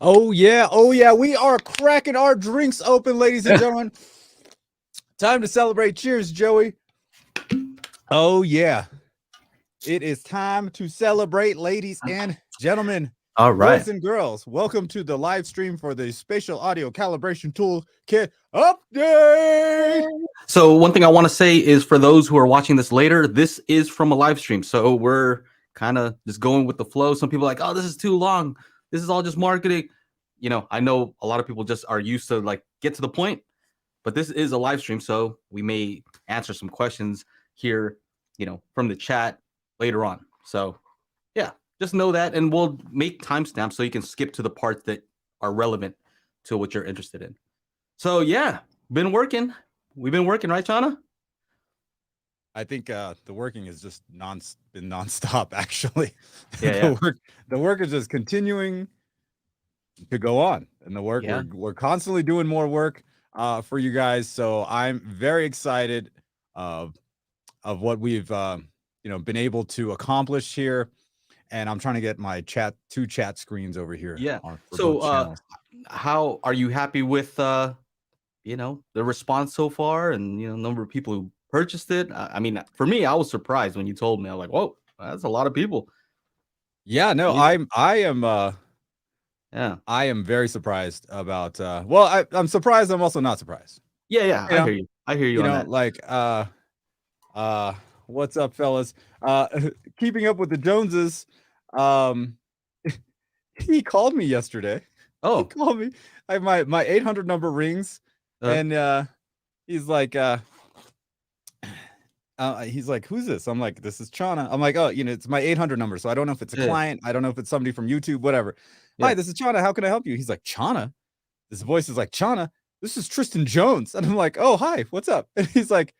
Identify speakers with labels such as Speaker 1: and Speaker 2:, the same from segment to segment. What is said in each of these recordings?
Speaker 1: Oh yeah, we are cracking our drinks open, ladies and gentlemen. Time to celebrate. Cheers, Joey. Oh yeah, it is time to celebrate, ladies and gentlemen.
Speaker 2: All right.
Speaker 1: Boys and girls, welcome to the live stream for the Spatial Audio Calibration Toolkit update.
Speaker 2: So one thing I want to say is for those who are watching this later, this is from a live stream. So we're kind of just going with the flow. Some people are like, oh, this is too long. This is all just marketing. You know, I know a lot of people just are used to like get to the point, but this is a live stream. So we may answer some questions here, you know, from the chat later on. So yeah, just know that. And we'll make timestamps so you can skip to the parts that are relevant to what you're interested in. So yeah, been working. We've been working, right, Chana?
Speaker 1: I think the working is just been nonstop. Actually,
Speaker 2: Yeah,
Speaker 1: the work is just continuing to go on, and the work we're constantly doing more work for you guys. So I'm very excited of what we've been able to accomplish here, and I'm trying to get my two chat screens over here.
Speaker 2: Yeah. So how are you happy with the response so far, and number of people who purchased it? I mean, for me, I was surprised when you told me. I'm like, whoa, that's a lot of people.
Speaker 1: Yeah, no, I am very surprised about I'm surprised. I'm also not surprised.
Speaker 2: Yeah, I hear you on that.
Speaker 1: Like what's up, fellas? Keeping up with the Joneses. He called me yesterday.
Speaker 2: Oh,
Speaker 1: he called me. I have my 800 number rings, and he's like who's this? I'm like, this is Chana. I'm like, oh, it's my 800 number, so I don't know if it's a client. I don't know if it's somebody from YouTube, whatever. Hi, this is Chana. How can I help you? He's like, Chana? His voice is like, Chana, this is Tristan Jones. And I'm like, oh, hi, what's up? And he's like,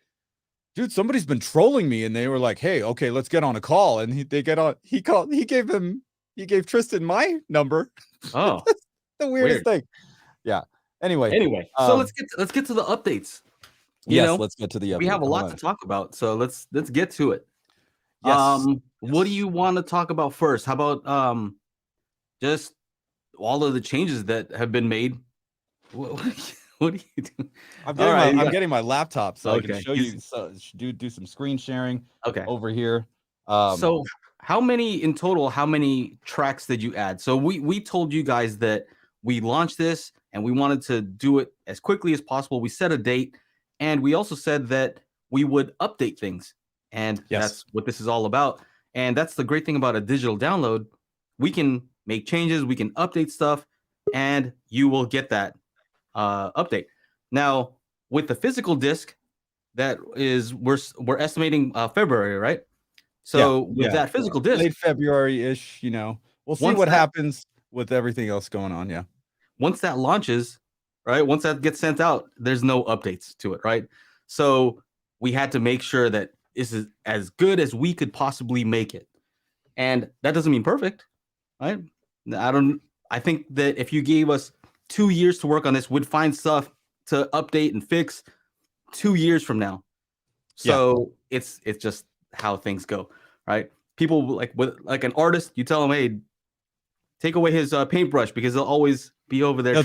Speaker 1: dude, somebody's been trolling me. And they were like, hey, okay, let's get on a call. And they get on. He gave Tristan my number.
Speaker 2: Oh,
Speaker 1: that's the weirdest thing. Yeah. Anyway,
Speaker 2: so let's get to the updates.
Speaker 1: Let's get to the update.
Speaker 2: We have a lot to talk about, so let's get to it.
Speaker 1: Yes.
Speaker 2: What do you want to talk about first? How about just all of the changes that have been made? What are you doing?
Speaker 1: I'm getting my laptop so I can show you. So do some screen sharing. Over here.
Speaker 2: So how many in total? How many tracks did you add? So we told you guys that we launched this and we wanted to do it as quickly as possible. We set a date, and we also said that we would update things, and that's what this is all about. And that's the great thing about a digital download. We can make changes, we can update stuff, and you will get that update. Now, with the physical disc, that is we're estimating February, right? So with that physical disc,
Speaker 1: late February-ish, we'll see what happens with everything else going on. Yeah.
Speaker 2: Once that launches, right? Once that gets sent out, there's no updates to it, right? So we had to make sure that this is as good as we could possibly make it. And that doesn't mean perfect, right? I think that if you gave us 2 years to work on this, we'd find stuff to update and fix 2 years from now. So it's just how things go, right? People like an artist, you tell them, hey, take away his paintbrush because they'll always be over there.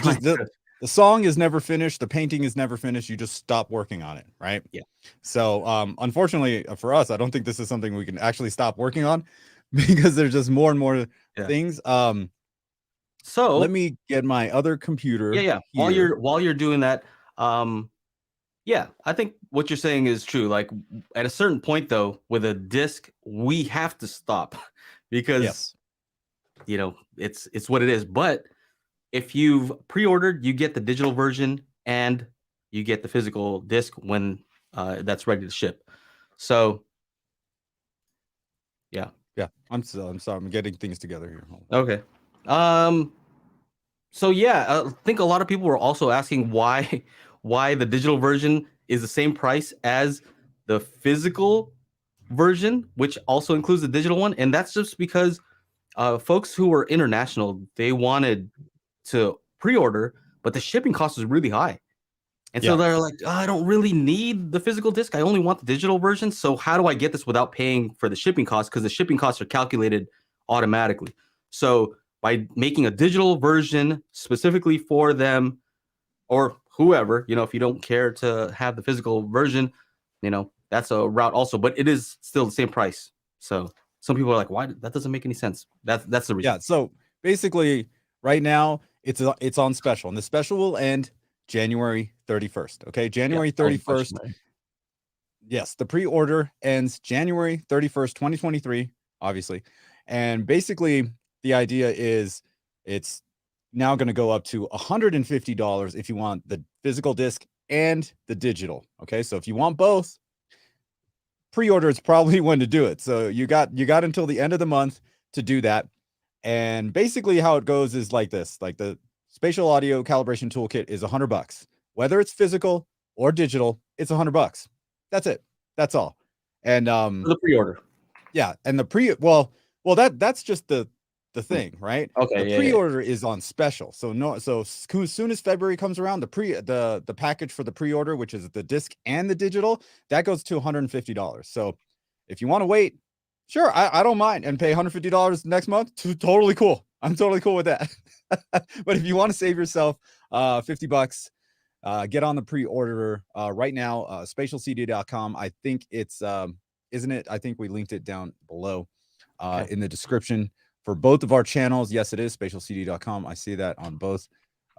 Speaker 1: The song is never finished. The painting is never finished. You just stop working on it, right?
Speaker 2: Yeah.
Speaker 1: So unfortunately for us, I don't think this is something we can actually stop working on because there's just more and more things. So let me get my other computer.
Speaker 2: Yeah. While you're doing that, I think what you're saying is true. Like at a certain point, though, with a disc, we have to stop because it's what it is. But if you've pre-ordered, you get the digital version and you get the physical disc when that's ready to ship. So yeah.
Speaker 1: I'm sorry. I'm getting things together here.
Speaker 2: Okay. So I think a lot of people were also asking why the digital version is the same price as the physical version, which also includes the digital one. And that's just because folks who were international, they wanted to pre-order, but the shipping cost was really high. And so they're like, I don't really need the physical disc. I only want the digital version. So how do I get this without paying for the shipping costs? Because the shipping costs are calculated automatically. So by making a digital version specifically for them or whoever, if you don't care to have the physical version, that's a route also, but it is still the same price. So some people are like, why? That doesn't make any sense. That's the reason.
Speaker 1: Yeah. So basically right now it's on special, and the special will end January 31st. Okay. January 31st.
Speaker 2: Right?
Speaker 1: Yes. The pre-order ends January 31st, 2023, obviously. And basically the idea is it's now going to go up to $150 if you want the physical disc and the digital. Okay. So if you want both, pre-order is probably when to do it. So you got until the end of the month to do that. And basically how it goes is like this, like the Spatial Audio Calibration Toolkit is $100. Whether it's physical or digital, it's $100. That's it. That's all. And
Speaker 2: For the pre-order.
Speaker 1: Yeah, and the that's just the thing, right?
Speaker 2: Okay.
Speaker 1: The pre-order is on special. So as soon as February comes around, the package for the pre-order, which is the disc and the digital, that goes to $150. So if you want to wait, sure, I don't mind, and pay $150 next month. Totally cool. I'm totally cool with that. But if you want to save yourself $50, get on the pre-order right now. Spatialcd.com. I think it's isn't it? I think we linked it down below in the description for both of our channels. Yes, it is spatialcd.com. I see that on both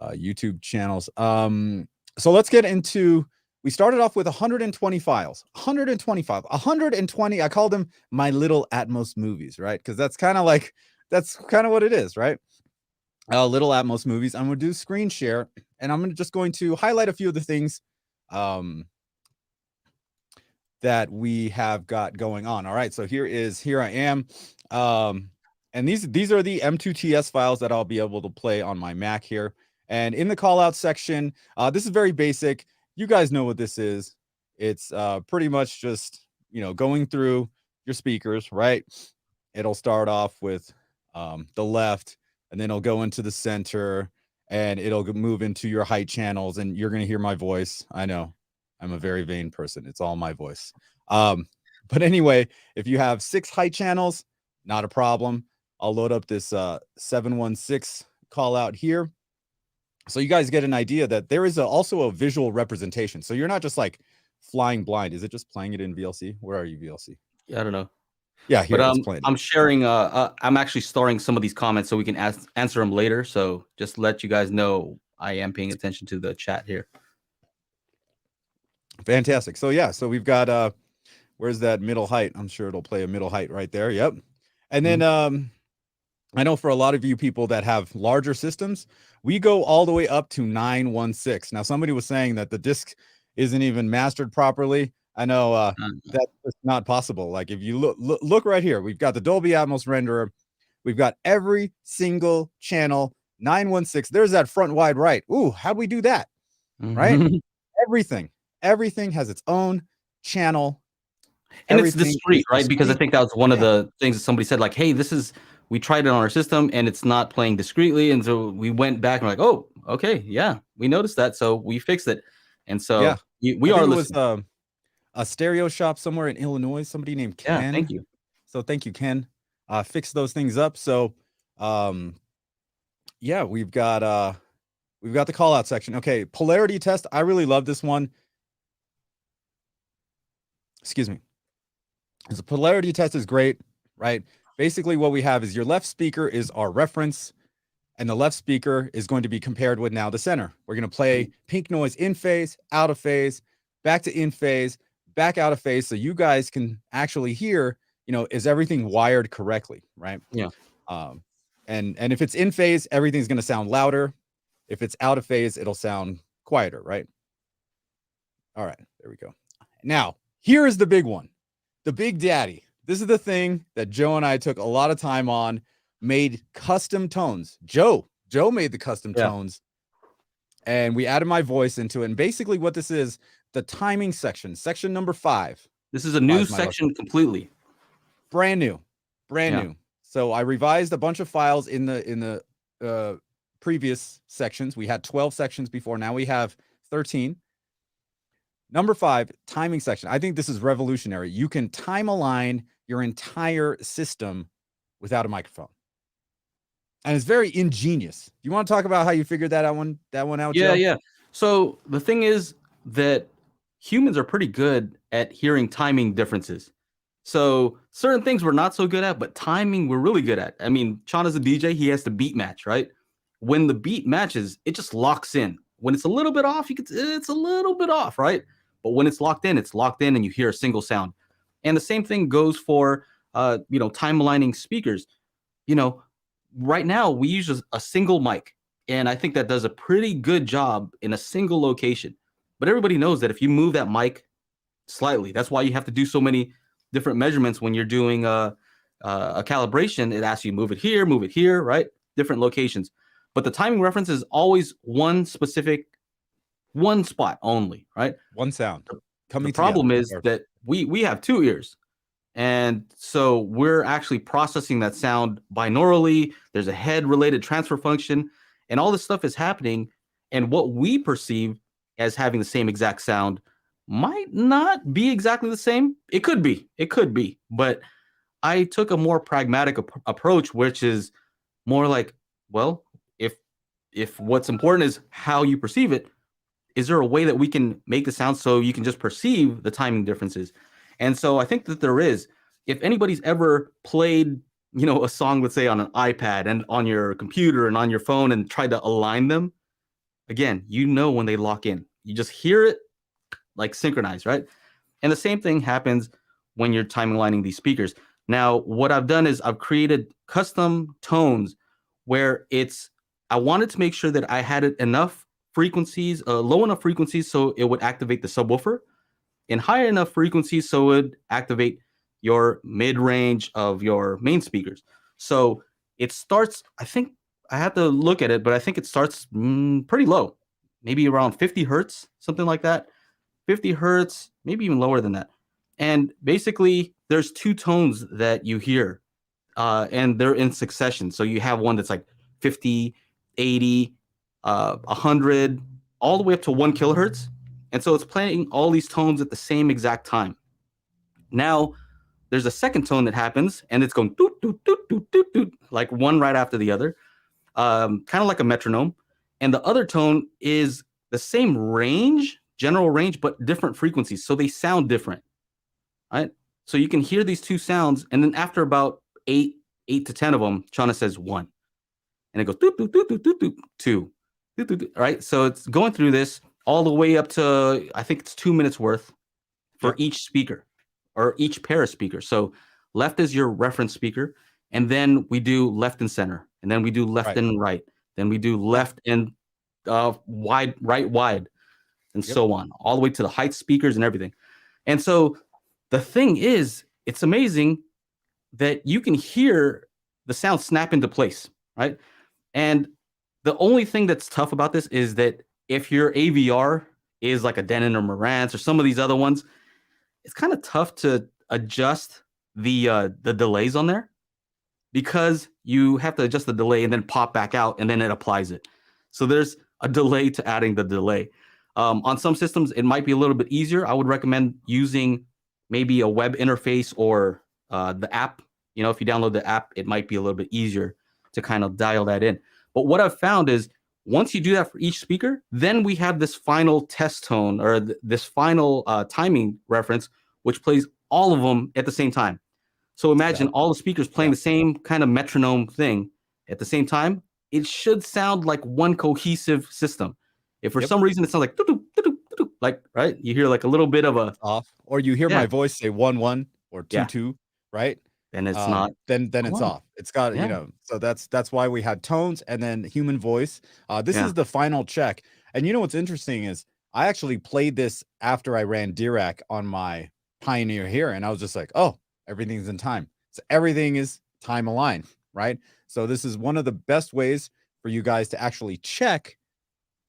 Speaker 1: YouTube channels. So let's get into. We started off with 120 files, 120. I call them my little Atmos movies, right? Because that's kind of what it is, right? Little Atmos movies. I'm going to do screen share, and I'm just going to highlight a few of the things that we have got going on. All right, so here I am. And these are the M2TS files that I'll be able to play on my Mac here. And in the callout section, this is very basic. You guys know what this is. It's pretty much just, going through your speakers, right? It'll start off with the left, and then it'll go into the center, and it'll move into your height channels, and you're going to hear my voice. I know I'm a very vain person. It's all my voice. But anyway, if you have 6 height channels, not a problem. I'll load up this 716 call out here. So you guys get an idea that there is also a visual representation. So you're not just like flying blind. Is it just playing it in VLC? Where are you, VLC?
Speaker 2: Yeah, I don't know.
Speaker 1: Yeah, here it's playing.
Speaker 2: I'm sharing. I'm actually storing some of these comments so we can answer them later. So just let you guys know I am paying attention to the chat here.
Speaker 1: Fantastic. So yeah, so we've got where's that middle height? I'm sure it'll play a middle height right there. Yep. And then I know for a lot of you people that have larger systems, we go all the way up to 916. Now, somebody was saying that the disc isn't even mastered properly. I know that's not possible. Like if you look right here, we've got the Dolby Atmos renderer. We've got every single channel 916. There's that front wide right. Ooh, how'd we do that? Right? Everything has its own channel.
Speaker 2: And it's discrete, right? Because I think that was one of the things that somebody said, like, hey, we tried it on our system and it's not playing discreetly. And so we went back and we're like, oh, okay, yeah, we noticed that. So we fixed it. And so we are listening.
Speaker 1: It was a stereo shop somewhere in Illinois, somebody named Ken.
Speaker 2: Yeah, thank you.
Speaker 1: So thank you, Ken. Fix those things up. So yeah, we've got the call out section. Okay, polarity test. I really love this one. Excuse me. The polarity test is great, right? Basically, what we have is your left speaker is our reference, and the left speaker is going to be compared with now the center. We're going to play pink noise in phase, out of phase, back to in phase, back out of phase, so you guys can actually hear, is everything wired correctly, right?
Speaker 2: Yeah.
Speaker 1: And if it's in phase, everything's going to sound louder. If it's out of phase, it'll sound quieter, right? All right, there we go. Now, here is the big one. The big daddy. This is the thing that Joe and I took a lot of time on, made custom tones. Joe made the custom tones, and we added my voice into it. And basically what this is, the timing section number 5.
Speaker 2: This is a new section completely.
Speaker 1: Brand new. So I revised a bunch of files in the previous sections. We had 12 sections before. Now we have 13. Number 5, timing section. I think this is revolutionary. You can time align your entire system without a microphone. And it's very ingenious. You want to talk about how you figured that one out,
Speaker 2: Yeah,
Speaker 1: Joe?
Speaker 2: yeah. So the thing is that humans are pretty good at hearing timing differences. So certain things we're not so good at, but timing we're really good at. I mean, Chana's a DJ, he has to beat match, right? When the beat matches, it just locks in. When it's a little bit off, it's a little bit off, right? But when it's locked in and you hear a single sound. And the same thing goes for time aligning speakers. You know, right now we use a single mic, and I think that does a pretty good job in a single location. But everybody knows that if you move that mic slightly, that's why you have to do so many different measurements when you're doing a calibration. It asks you move it here, right? Different locations. But the timing reference is always one specific, one spot only, right?
Speaker 1: One sound coming
Speaker 2: The problem
Speaker 1: together.
Speaker 2: is that we have two ears. And so we're actually processing that sound binaurally. There's a head related transfer function, and all this stuff is happening. And what we perceive as having the same exact sound might not be exactly the same. It could be. But I took a more pragmatic approach, which is more like, well, if what's important is how you perceive it, is there a way that we can make the sound so you can just perceive the timing differences? And so I think that there is. If anybody's ever played, a song, let's say on an iPad and on your computer and on your phone and tried to align them, again, when they lock in. You just hear it like synchronized, right? And the same thing happens when you're time aligning these speakers. Now, what I've done is I've created custom tones where I wanted to make sure that I had it enough frequencies, low enough frequencies so it would activate the subwoofer, and high enough frequencies so it would activate your mid-range of your main speakers. So it starts, I think I have to look at it, but I think it starts pretty low, maybe around 50 hertz, something like that. 50 hertz, maybe even lower than that. And basically, there's two tones that you hear, and they're in succession. So you have one that's like 50, 80, 100, all the way up to 1 kilohertz. And so it's playing all these tones at the same exact time. Now, there's a second tone that happens, and it's going doot, doot, doot, doot, doot, doot, like one right after the other, kind of like a metronome. And the other tone is the same range, general range, but different frequencies. So they sound different, right? So you can hear these two sounds, and then after about 8 to 10 of them, Chana says 1. And it goes doot, doot, doot, doot, doot, doot, 2. Doot, doot, doot, right? So it's going through this all the way up to, I think it's 2 minutes worth for each speaker or each pair of speakers. So left is your reference speaker, and then we do left and center, and then we do left and right. Then we do left and wide, right, wide, and so on, all the way to the height speakers and everything. And so the thing is, it's amazing that you can hear the sound snap into place, right? And the only thing that's tough about this is that if your AVR is like a Denon or Marantz or some of these other ones, it's kind of tough to adjust the delays on there, because you have to adjust the delay and then pop back out, and then it applies it. So there's a delay to adding the delay. On some systems, it might be a little bit easier. I would recommend using maybe a web interface or the app. If you download the app, it might be a little bit easier to kind of dial that in. But what I've found is once you do that for each speaker, then we have this final test tone or this final timing reference, which plays all of them at the same time. So imagine all the speakers playing the same kind of metronome thing at the same time. It should sound like one cohesive system. If for some reason it sounds like doo-doo, doo-doo, doo-doo, like, right, you hear like a little bit of a
Speaker 1: off, or you hear my voice say 1-1 or 2-2, right?
Speaker 2: Then it's not.
Speaker 1: Then it's off. It's got so that's why we had tones and then human voice. This is the final check. And what's interesting is I actually played this after I ran Dirac on my Pioneer here, and I was just like, oh, everything's in time. So everything is time aligned, right? So this is one of the best ways for you guys to actually check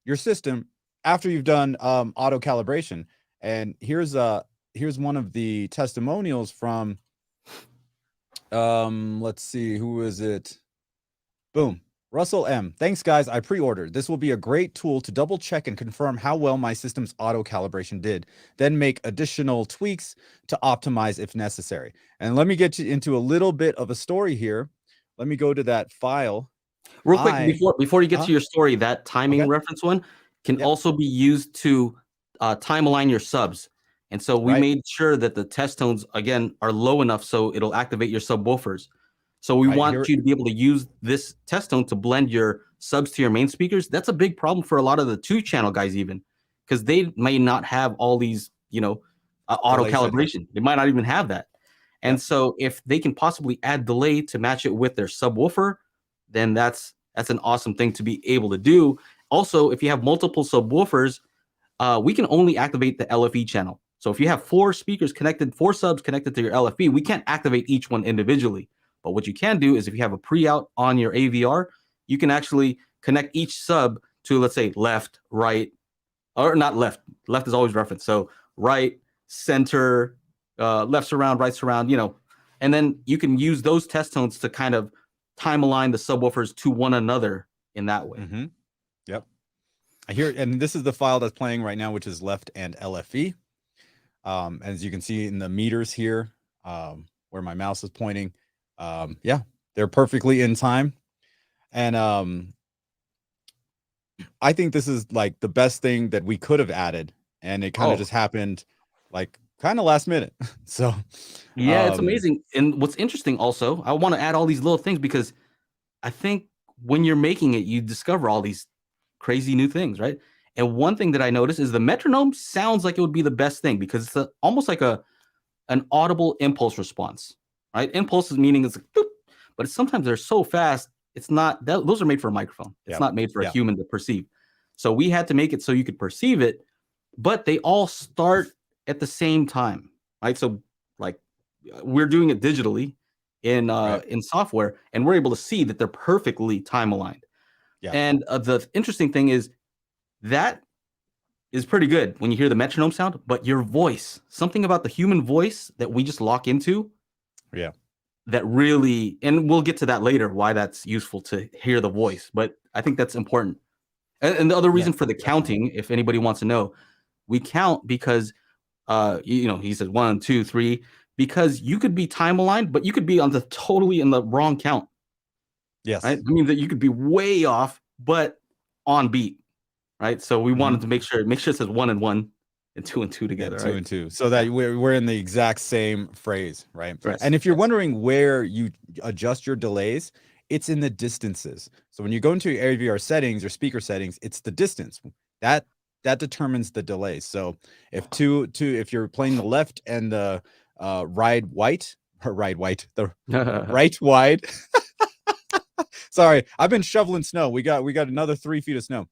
Speaker 1: your system after you've done auto calibration. And here's one of the testimonials from let's see, who is it? Boom. Russell M. Thanks, guys. I pre-ordered. This will be a great tool to double check and confirm how well my system's auto calibration did, then make additional tweaks to optimize if necessary. And let me get you into a little bit of a story here. Let me go to that file
Speaker 2: Real quick, before you get to your story, that timing
Speaker 1: Okay.
Speaker 2: reference one can also be used to time align your subs. And so we made sure that the test tones, again, are low enough so it'll activate your subwoofers. So we want you to be able to use this test tone to blend your subs to your main speakers. That's a big problem for a lot of the 2-channel guys even, because they may not have all these, auto calibration. They might not even have that. And so if they can possibly add delay to match it with their subwoofer, then that's an awesome thing to be able to do. Also, if you have multiple subwoofers, we can only activate the LFE channel. So if you have 4 subs connected to your LFE, we can't activate each one individually. But what you can do is if you have a pre-out on your AVR, you can actually connect each sub to, let's say, left, right, or not left. Left is always referenced. So right, center, left surround, right surround, and then you can use those test tones to kind of time align the subwoofers to one another in that way.
Speaker 1: Mm-hmm. Yep. I hear, and this is the file that's playing right now, which is left and LFE. As you can see in the meters here, where my mouse is pointing, they're perfectly in time. And I think this is like the best thing that we could have added, and it kind of just happened like kind of last minute. So
Speaker 2: yeah, it's amazing. And what's interesting also, I want to add all these little things because I think when you're making it, you discover all these crazy new things, right? And one thing that I noticed is the metronome sounds like it would be the best thing because it's almost like an audible impulse response, right? Impulses meaning it's like boop, but sometimes they're so fast, it's not, those are made for a microphone. It's not made for a human to perceive. So we had to make it so you could perceive it, but they all start at the same time, right? So like we're doing it digitally in software, and we're able to see that they're perfectly time aligned. And the interesting thing is that is pretty good when you hear the metronome sound, but your voice, something about the human voice that we just lock into, that really, and we'll get to that later, why that's useful to hear the voice, but I think that's important. And the other reason for the counting, if anybody wants to know, we count because, he says 1, 2, 3, because you could be time aligned, but you could be on totally in the wrong count.
Speaker 1: Yes.
Speaker 2: Right? I mean that you could be way off, but on beat. Right. So we wanted to make sure it says 1 and 1 and 2 and 2 together.
Speaker 1: 2 and 2. So that we're in the exact same phrase, right? And if you're wondering where you adjust your delays, it's in the distances. So when you go into your AVR settings or speaker settings, it's the distance that determines the delay. So if if you're playing the left and the right wide. Sorry, I've been shoveling snow. We got another 3 feet of snow.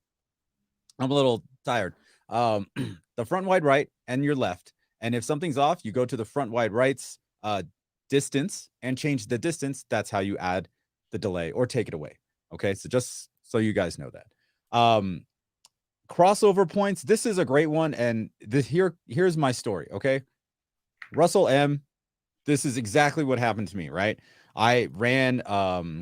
Speaker 1: I'm a little tired. The front wide right and your left. And if something's off, you go to the front wide right's distance and change the distance. That's how you add the delay or take it away. Okay, so just so you guys know that. Crossover points. This is a great one, and here's my story. Okay, Russell M. This is exactly what happened to me. Right, I ran a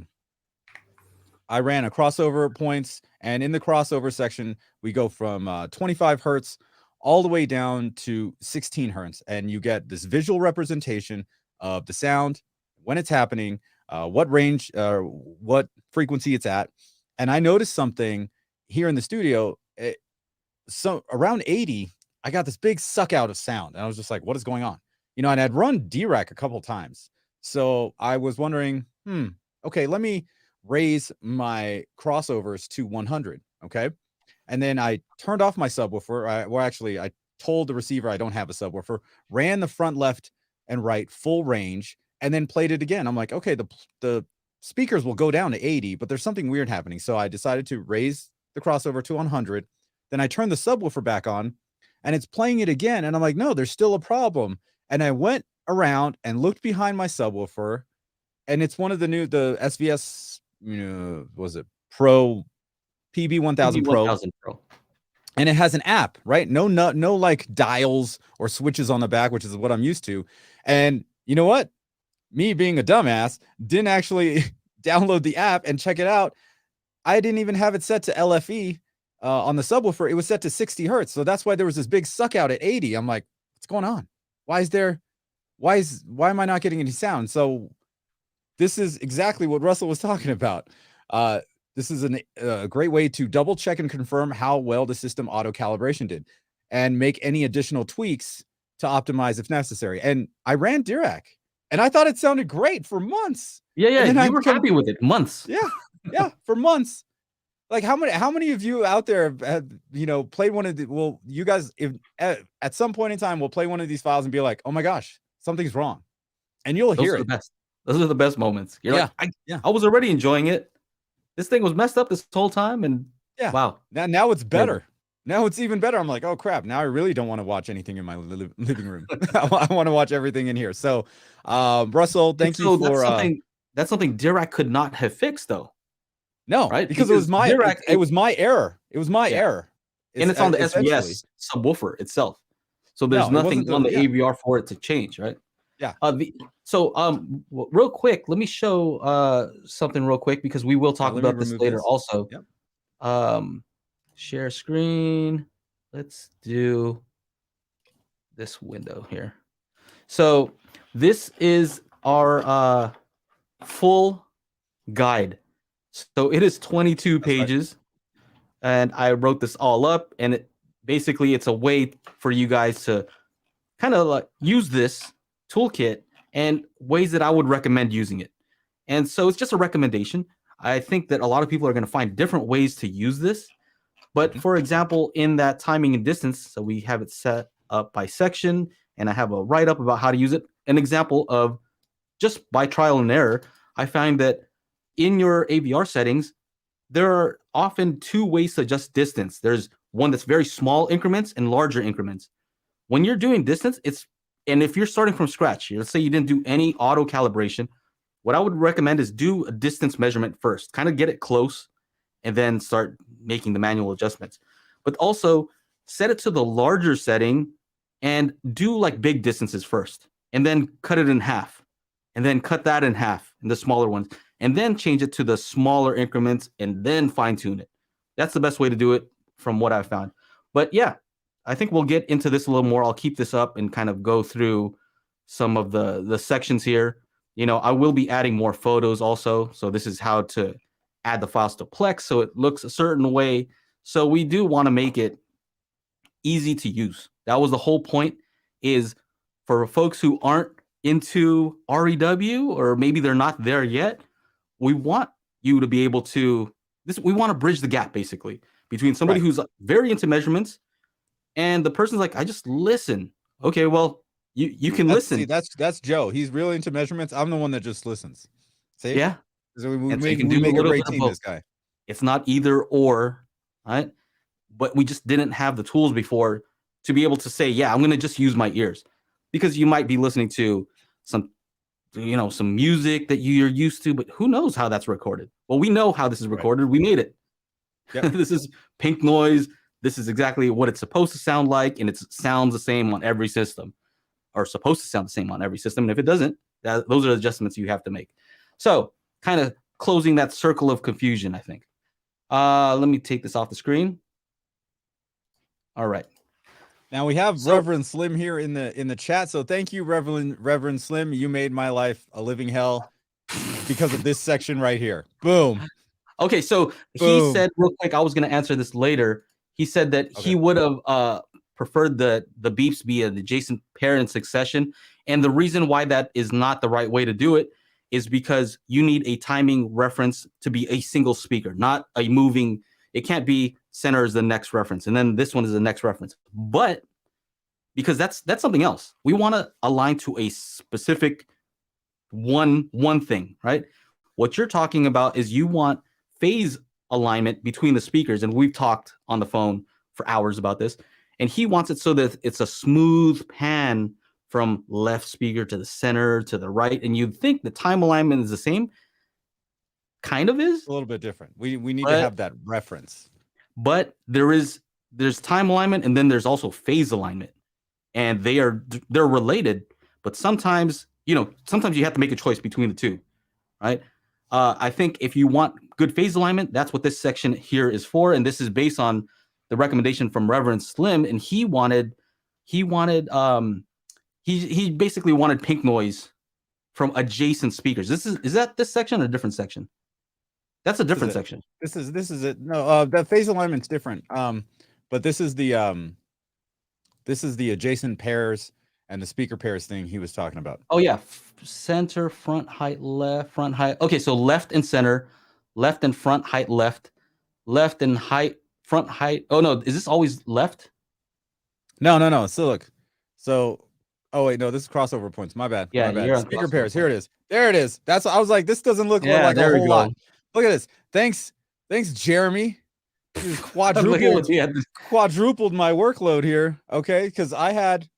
Speaker 1: crossover points, and in the crossover section, we go from 25 hertz all the way down to 16 hertz, and you get this visual representation of the sound, when it's happening, what range, what frequency it's at. And I noticed something here in the studio. So around 80, I got this big suck out of sound, and I was just like, what is going on? And I'd run DRAC a couple times. So I was wondering, okay, let me raise my crossovers to 100. Okay. And then I turned off my subwoofer. I told the receiver I don't have a subwoofer, ran the front left and right full range, and then played it again. I'm like, okay, the speakers will go down to 80, but there's something weird happening. So I decided to raise the crossover to 100. Then I turned the subwoofer back on, and it's playing it again. And I'm like, no, there's still a problem. And I went around and looked behind my subwoofer, and it's one of the SVS, was it Pro PB1000 Pro. And it has an app, right? No like dials or switches on the back, which is what I'm used to. And you know what? Me being a dumbass, didn't actually download the app and check it out. I didn't even have it set to LFE on the subwoofer. It was set to 60 hertz. So that's why there was this big suck out at 80. I'm like, what's going on? Why am I not getting any sound? So this is exactly what Russell was talking about. this is a great way to double check and confirm how well the system auto calibration did, and make any additional tweaks to optimize if necessary. And I ran Dirac, and I thought it sounded great for months.
Speaker 2: Yeah, you were happy with it months.
Speaker 1: Yeah, for months. Like how many of you out there have played one of the? Well, you guys, if at some point in time, will play one of these files and be like, "Oh my gosh, something's wrong," and you'll hear it.
Speaker 2: Those are the best moments. You're like, I was already enjoying it. This thing was messed up this whole time, and wow.
Speaker 1: Now it's better. Now it's even better. I'm like, oh crap! Now I really don't want to watch anything in my living room. I want to watch everything in here. So, Russell, thank you for
Speaker 2: that's something Dirac could not have fixed, though.
Speaker 1: No, right? Because it was my Dirac, it was my error. It was my error.
Speaker 2: And it's on the SBS subwoofer itself. So there's nothing on the AVR for it to change, right?
Speaker 1: Yeah.
Speaker 2: Real quick, let me show something real quick, because we will talk about this later also.
Speaker 1: Yep.
Speaker 2: Share screen. Let's do this window here. So this is our full guide. So it is 22 pages, and I wrote this all up, and it's a way for you guys to kind of like use this toolkit and ways that I would recommend using it. And so it's just a recommendation. I think that a lot of people are going to find different ways to use this. But for example, in that timing and distance, so we have it set up by section, and I have a write-up about how to use it. An example of just by trial and error, I find that in your AVR settings, there are often two ways to adjust distance. There's one that's very small increments and larger increments. When you're doing distance, and if you're starting from scratch, let's say you didn't do any auto calibration, what I would recommend is do a distance measurement first, kind of get it close, and then start making the manual adjustments. But also set it to the larger setting and do like big distances first, and then cut it in half, and then cut that in half in the smaller ones, and then change it to the smaller increments, and then fine tune it. That's the best way to do it from what I've found. But yeah, I think we'll get into this a little more. I'll keep this up and kind of go through some of the sections here. I will be adding more photos also. So this is how to add the files to Plex so it looks a certain way. So we do want to make it easy to use. That was the whole point, is for folks who aren't into REW, or maybe they're not there yet, we want you to be able to we want to bridge the gap basically between somebody who's very into measurements and the person's like, I just listen. Okay, well, you can listen.
Speaker 1: See, that's Joe. He's really into measurements. I'm the one that just listens. See?
Speaker 2: Yeah.
Speaker 1: So we make a great team, this guy.
Speaker 2: It's not either or, right? But we just didn't have the tools before to be able to say, yeah, I'm going to just use my ears, because you might be listening to some music that you're used to, but who knows how that's recorded? Well, we know how this is recorded. Right. We made it. Yep. This is pink noise. This is exactly what it's supposed to sound like, and it sounds the same on every system, or supposed to sound the same on every system. And if it doesn't, those are adjustments you have to make. So kind of closing that circle of confusion, I think. Let me take this off the screen. All right.
Speaker 1: Now we have Reverend Slim here in the chat. So thank you, Reverend Slim. You made my life a living hell because of this section right here. Boom.
Speaker 2: Okay, so he said real quick, I was going to answer this later. He said that he would have preferred the beeps be an adjacent pair in succession. And the reason why that is not the right way to do it is because you need a timing reference to be a single speaker, not a moving. It can't be center is the next reference, and then this one is the next reference. But because that's something else. We want to align to a specific one thing, right? What you're talking about is you want phase alignment between the speakers, and we've talked on the phone for hours about this. And he wants it so that it's a smooth pan from left speaker to the center to the right, and you'd think the time alignment is the same. Kind of is
Speaker 1: a little bit different. We need to have that reference.
Speaker 2: But there's time alignment, and then there's also phase alignment, and they're related. But sometimes you have to make a choice between the two, right? I think if you want good phase alignment, that's what this section here is for, and this is based on the recommendation from Reverend Slim, and he basically wanted pink noise from adjacent speakers. Is that this section or a different section? That's a different section.
Speaker 1: This is it. No, the phase alignment's different. But this is the adjacent pairs and the speaker pairs thing he was talking about.
Speaker 2: Oh yeah, center, front height, left, front height. Okay, so left and center, left and front height, left and height, front height. Oh no, is this always left?
Speaker 1: No. So look, oh wait, no, this is crossover points. My bad.
Speaker 2: Yeah,
Speaker 1: my bad.
Speaker 2: you're on
Speaker 1: Speaker
Speaker 2: crossover
Speaker 1: pairs. Here it is. There it is. That's I was like, this doesn't look like a whole lot. Look at this. Thanks, Jeremy. Quadrupled my workload here. Okay, because I had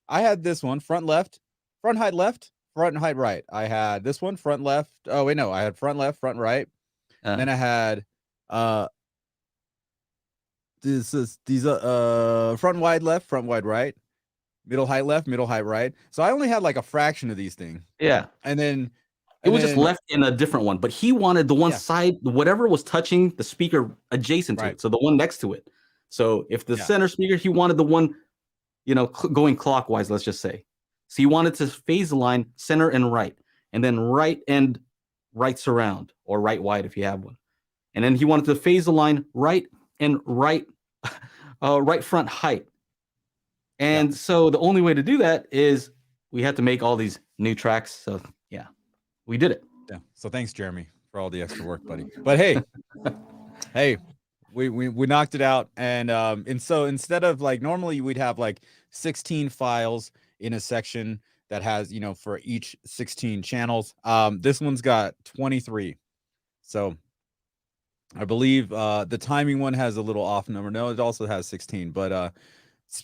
Speaker 1: this one, front height left, front height right. I had this one, front left. Oh wait, no, I had front left, front right. And then I had these front wide left, front wide right, middle height left, middle height right. So I only had like a fraction of these things.
Speaker 2: Yeah.
Speaker 1: And then
Speaker 2: it was just left in a different one, but he wanted the one side, whatever was touching the speaker adjacent to it. So the one next to it. So if the center speaker, he wanted the one, going clockwise, let's just say. So he wanted to phase align center and right, and then right and right surround, or right wide if you have one. And then he wanted to phase align right and right, right front height. And so the only way to do that is we had to make all these new tracks. So yeah, we did it.
Speaker 1: Yeah. So thanks, Jeremy, for all the extra work, buddy. But hey, we knocked it out. And so instead of like, normally we'd have like 16 files in a section that has, for each 16 channels. This one's got 23. So I believe the timing one has a little off number. No, it also has 16, but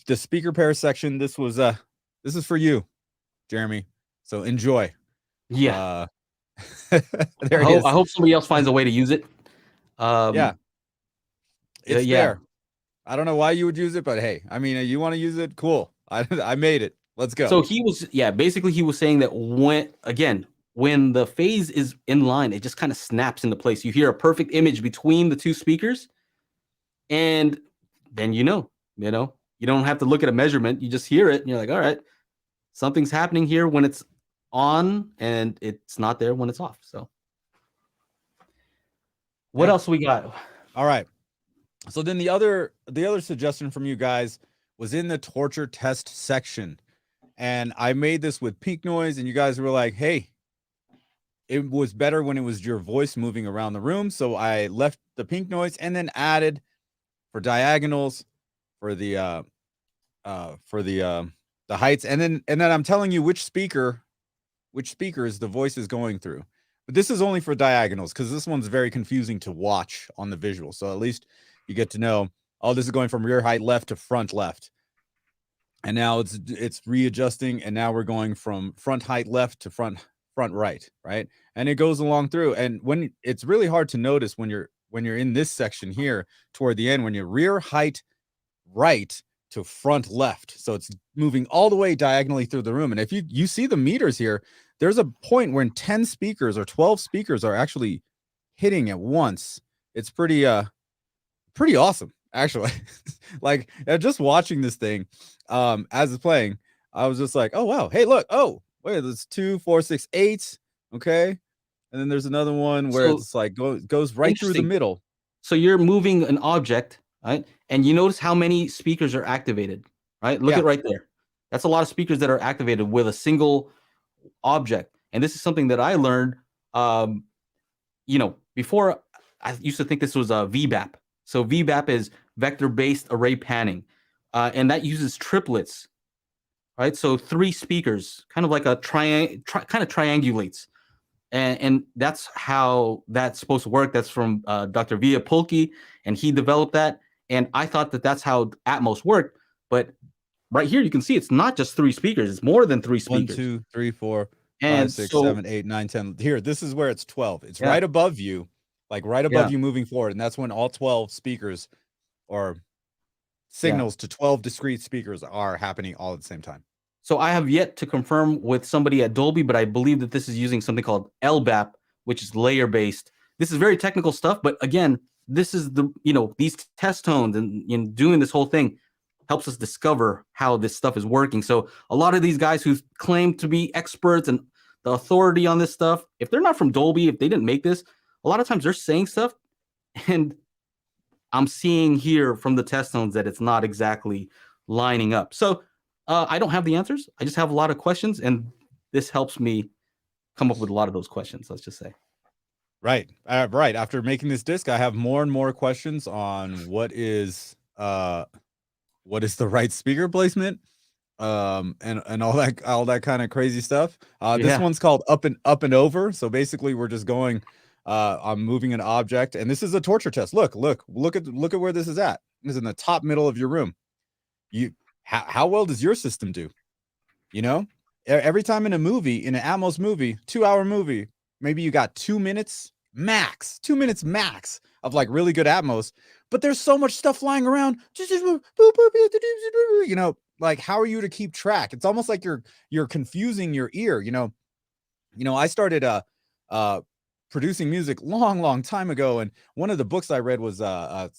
Speaker 1: the speaker pair section, this is for you, Jeremy. So enjoy.
Speaker 2: Yeah.
Speaker 1: There
Speaker 2: I hope somebody else finds a way to use it.
Speaker 1: It's there. I don't know why you would use it, but hey, I mean, you want to use it, cool. I made it. Let's go.
Speaker 2: So he was saying that when the phase is in line, it just kind of snaps into place. You hear a perfect image between the two speakers, and then you don't have to look at a measurement. You just hear it, and you're like, all right, something's happening here when it's on, and it's not there when it's off. So what else we got?
Speaker 1: All right. So then the other suggestion from you guys was in the torture test section. And I made this with pink noise, and you guys were like, hey, it was better when it was your voice moving around the room. So I left the pink noise and then added for diagonals for the heights. And then I'm telling you which speakers the voice is going through. But this is only for diagonals, because this one's very confusing to watch on the visual. So at least you get to know, oh, this is going from rear height left to front left. And now it's readjusting, and now we're going from front height left to front right, right? And it goes along through. And when it's really hard to notice when you're in this section here toward the end, when you're rear height right to front left. So it's moving all the way diagonally through the room. And if you see the meters here, there's a point when 10 speakers or 12 speakers are actually hitting at once. It's pretty awesome, actually. Like, just watching this thing as it's playing, I was just like, oh wow, hey, look, oh wait, there's 2, 4, 6, 8. Okay. And then there's another one where it's like goes right through the middle.
Speaker 2: So you're moving an object, right? And you notice how many speakers are activated, right? Look at right there. That's a lot of speakers that are activated with a single object. And this is something that I learned, before. I used to think this was a VBAP. So VBAP is vector-based array panning, and that uses triplets, right? So 3 speakers, kind of like a kind of triangulates. And that's how that's supposed to work. That's from Dr. Via Pulke, and he developed that. And I thought that that's how Atmos worked. But right here, you can see it's not just 3 speakers. It's more than 3 speakers.
Speaker 1: 1, 2, 3, 4, 5, 6, 7, 8, 9, 10. Here, this is where it's 12. It's right above you, like right above you moving forward. And that's when all 12 speakers or signals to 12 discrete speakers are happening all at the same time.
Speaker 2: So I have yet to confirm with somebody at Dolby, but I believe that this is using something called LBAP, which is layer-based. This is very technical stuff, but again, this is these test tones and doing this whole thing helps us discover how this stuff is working. So a lot of these guys who claim to be experts and the authority on this stuff, if they're not from Dolby, if they didn't make this, a lot of times they're saying stuff And I'm seeing here from the test tones that it's not exactly lining up. So I don't have the answers. I just have a lot of questions, and this helps me come up with a lot of those questions, let's just say.
Speaker 1: Right. Right. After making this disc, I have more and more questions on what is the right speaker placement, and all that kind of crazy stuff. This one's called up and over. So basically we're just going, I'm moving an object, and this is a torture test. Look at where this is at. This is in the top middle of your room. How well does your system do? You know, every time in a movie, in an Atmos movie, 2-hour movie, maybe you got 2 minutes max of like really good Atmos, but there's so much stuff flying around. You know, like, how are you to keep track? It's almost like you're confusing your ear. You know, I started producing music long time ago, and one of the books I read was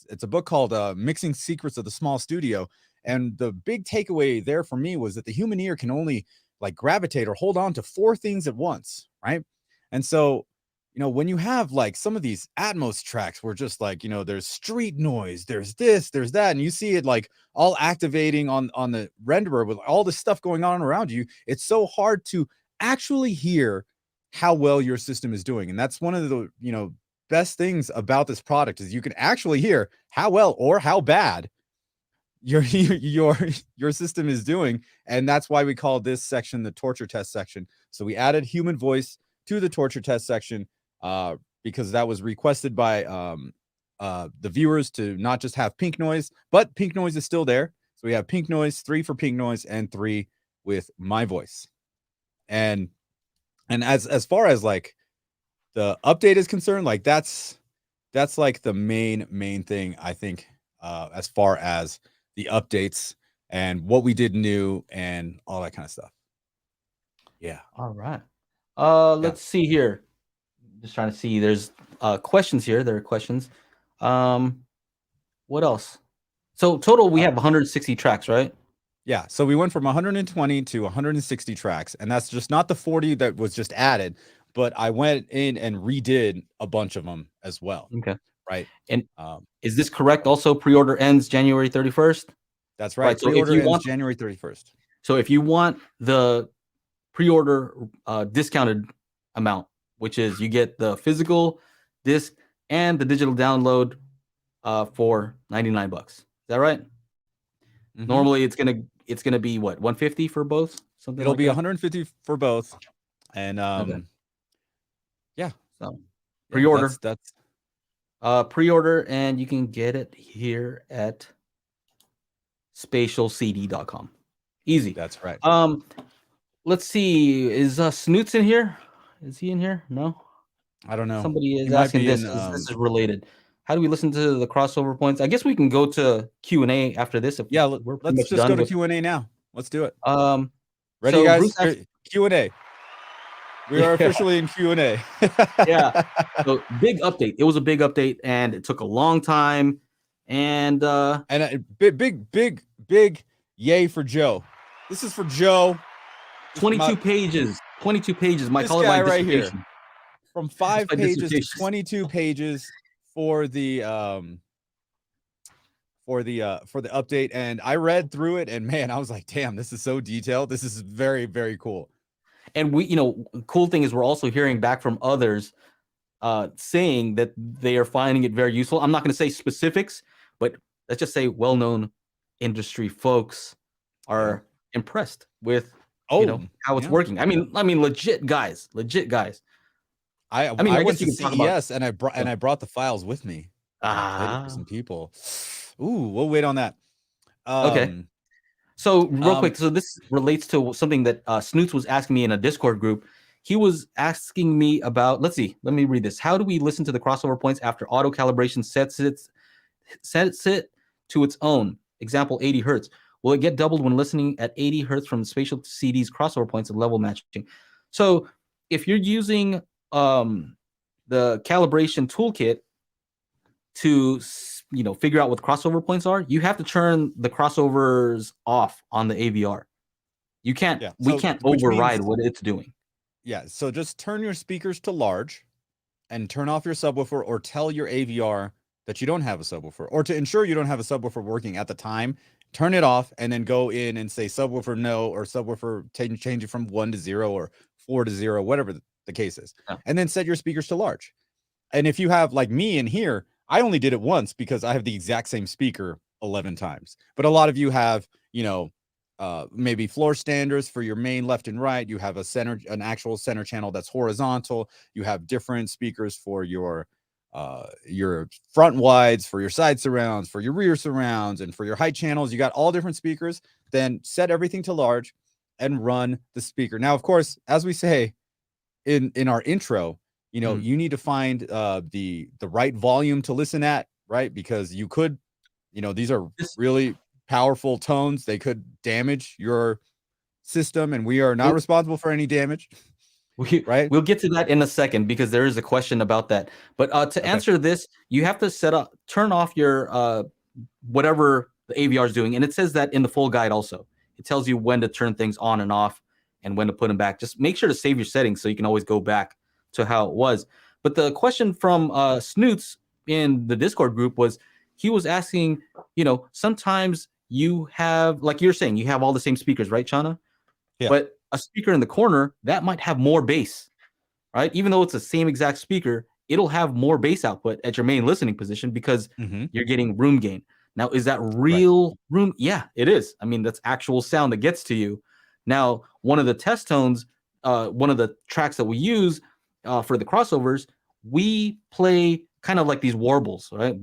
Speaker 1: it's a book called Mixing Secrets of the Small Studio. And the big takeaway there for me was that the human ear can only like gravitate or hold on to 4 things at once, right? And so, you know, when you have like some of these Atmos tracks where just like, you know, there's street noise, there's this, there's that, and you see it like all activating on the renderer with all this stuff going on around you, it's so hard to actually hear how well your system is doing. And that's one of the, you know, best things about this product is you can actually hear how well or how bad your system is doing. And that's why we call this section the torture test section. So we added human voice to the torture test section because that was requested by the viewers to not just have pink noise, but pink noise is still there. So we have pink noise, 3 for pink noise, and 3 with my voice. And as far as like the update is concerned, like that's like the main thing, I think, as far as the updates and what we did new and all that kind of stuff. Yeah.
Speaker 2: All right. Let's see here. Just trying to see. There's questions here. There are questions. What else? So total, we have 160 tracks, right?
Speaker 1: Yeah. So we went from 120 to 160 tracks, and that's just not the 40 that was just added, but I went in and redid a bunch of them as well.
Speaker 2: Okay.
Speaker 1: Right.
Speaker 2: And is this correct? Also, pre-order ends January 31st.
Speaker 1: That's right.
Speaker 2: So
Speaker 1: pre-order ends January 31st.
Speaker 2: So if you want the pre-order discounted amount, which is you get the physical disc and the digital download for $99. Is that right? Mm-hmm. Normally it's gonna be what, 150 for both? Something.
Speaker 1: It'll be 150 for both, and yeah.
Speaker 2: So pre-order. That's pre-order, and you can get it here at spatialcd.com. Easy.
Speaker 1: That's right.
Speaker 2: Let's see. Is Snoots in here? Is he in here? No.
Speaker 1: I don't know.
Speaker 2: Somebody is asking this. This is related. How do we listen to the crossover points? I guess we can go to Q&A after this.
Speaker 1: Yeah, let's just go to Q&A now. Let's do it. Ready,
Speaker 2: so
Speaker 1: guys? Q&A. We are officially in Q&A.
Speaker 2: Yeah. So big update. It was a big update, and it took a long time. And big yay for Joe. This is for Joe. 22 pages. 22 pages. My
Speaker 1: colorblind right here. From 5 pages to 22 pages for the update. And I read through it, and man, I was like, damn, this is so detailed. This is very, very cool.
Speaker 2: And we, cool thing is we're also hearing back from others saying that they are finding it very useful. I'm not going to say specifics, but let's just say well-known industry folks are impressed with how it's working. I mean, legit guys.
Speaker 1: I went to CES and I brought the files with me. For some people. Ooh, we'll wait on that.
Speaker 2: Okay. So real quick, so this relates to something that Snoots was asking me in a Discord group. He was asking me about, let me read this. How do we listen to the crossover points after auto calibration sets it to its own? Example, 80 hertz. Will it get doubled when listening at 80 hertz from Spatial CD's crossover points and level matching? So if you're using the calibration toolkit to figure out what crossover points are, you have to turn the crossovers off on the AVR. You can't. Yeah. We can't override what it's doing.
Speaker 1: Yeah. So just turn your speakers to large, and turn off your subwoofer, or tell your AVR that you don't have a subwoofer, or to ensure you don't have a subwoofer working at the time, turn it off and then go in and say subwoofer no, or subwoofer change it from 1 to 0 or 4 to 0, whatever the case is.
Speaker 2: Yeah.
Speaker 1: And then set your speakers to large. And if you have like me in here, I only did it once because I have the exact same speaker 11 times. But a lot of you have, you know, maybe floor standards for your main left and right. You have an actual center channel that's horizontal. You have different speakers for your front wides, for your side surrounds, for your rear surrounds, and for your height channels. You got all different speakers. Then set everything to large and run the speaker. Now, of course, as we say in our intro, you know, you need to find the right volume to listen at, right? Because you could, you know, these are really powerful tones. They could damage your system, and we are not responsible for any damage. Right?
Speaker 2: We'll get to that in a second because there is a question about that. But to answer this, you have to turn off your whatever the AVR is doing, and it says that in the full guide also. It tells you when to turn things on and off and when to put them back. Just make sure to save your settings so you can always go back to how it was. But the question from Snoots in the Discord group was, he was asking, you know, sometimes you have, like you're saying, you have all the same speakers, right, Chana?
Speaker 1: Yeah.
Speaker 2: But a speaker in the corner that might have more bass, right? Even though it's the same exact speaker, it'll have more bass output at your main listening position because you're getting room gain. Now, is that real room? Yeah, it is. I mean, that's actual sound that gets to you. Now, one of the test tones, one of the tracks that we use for the crossovers, we play kind of like these warbles, right?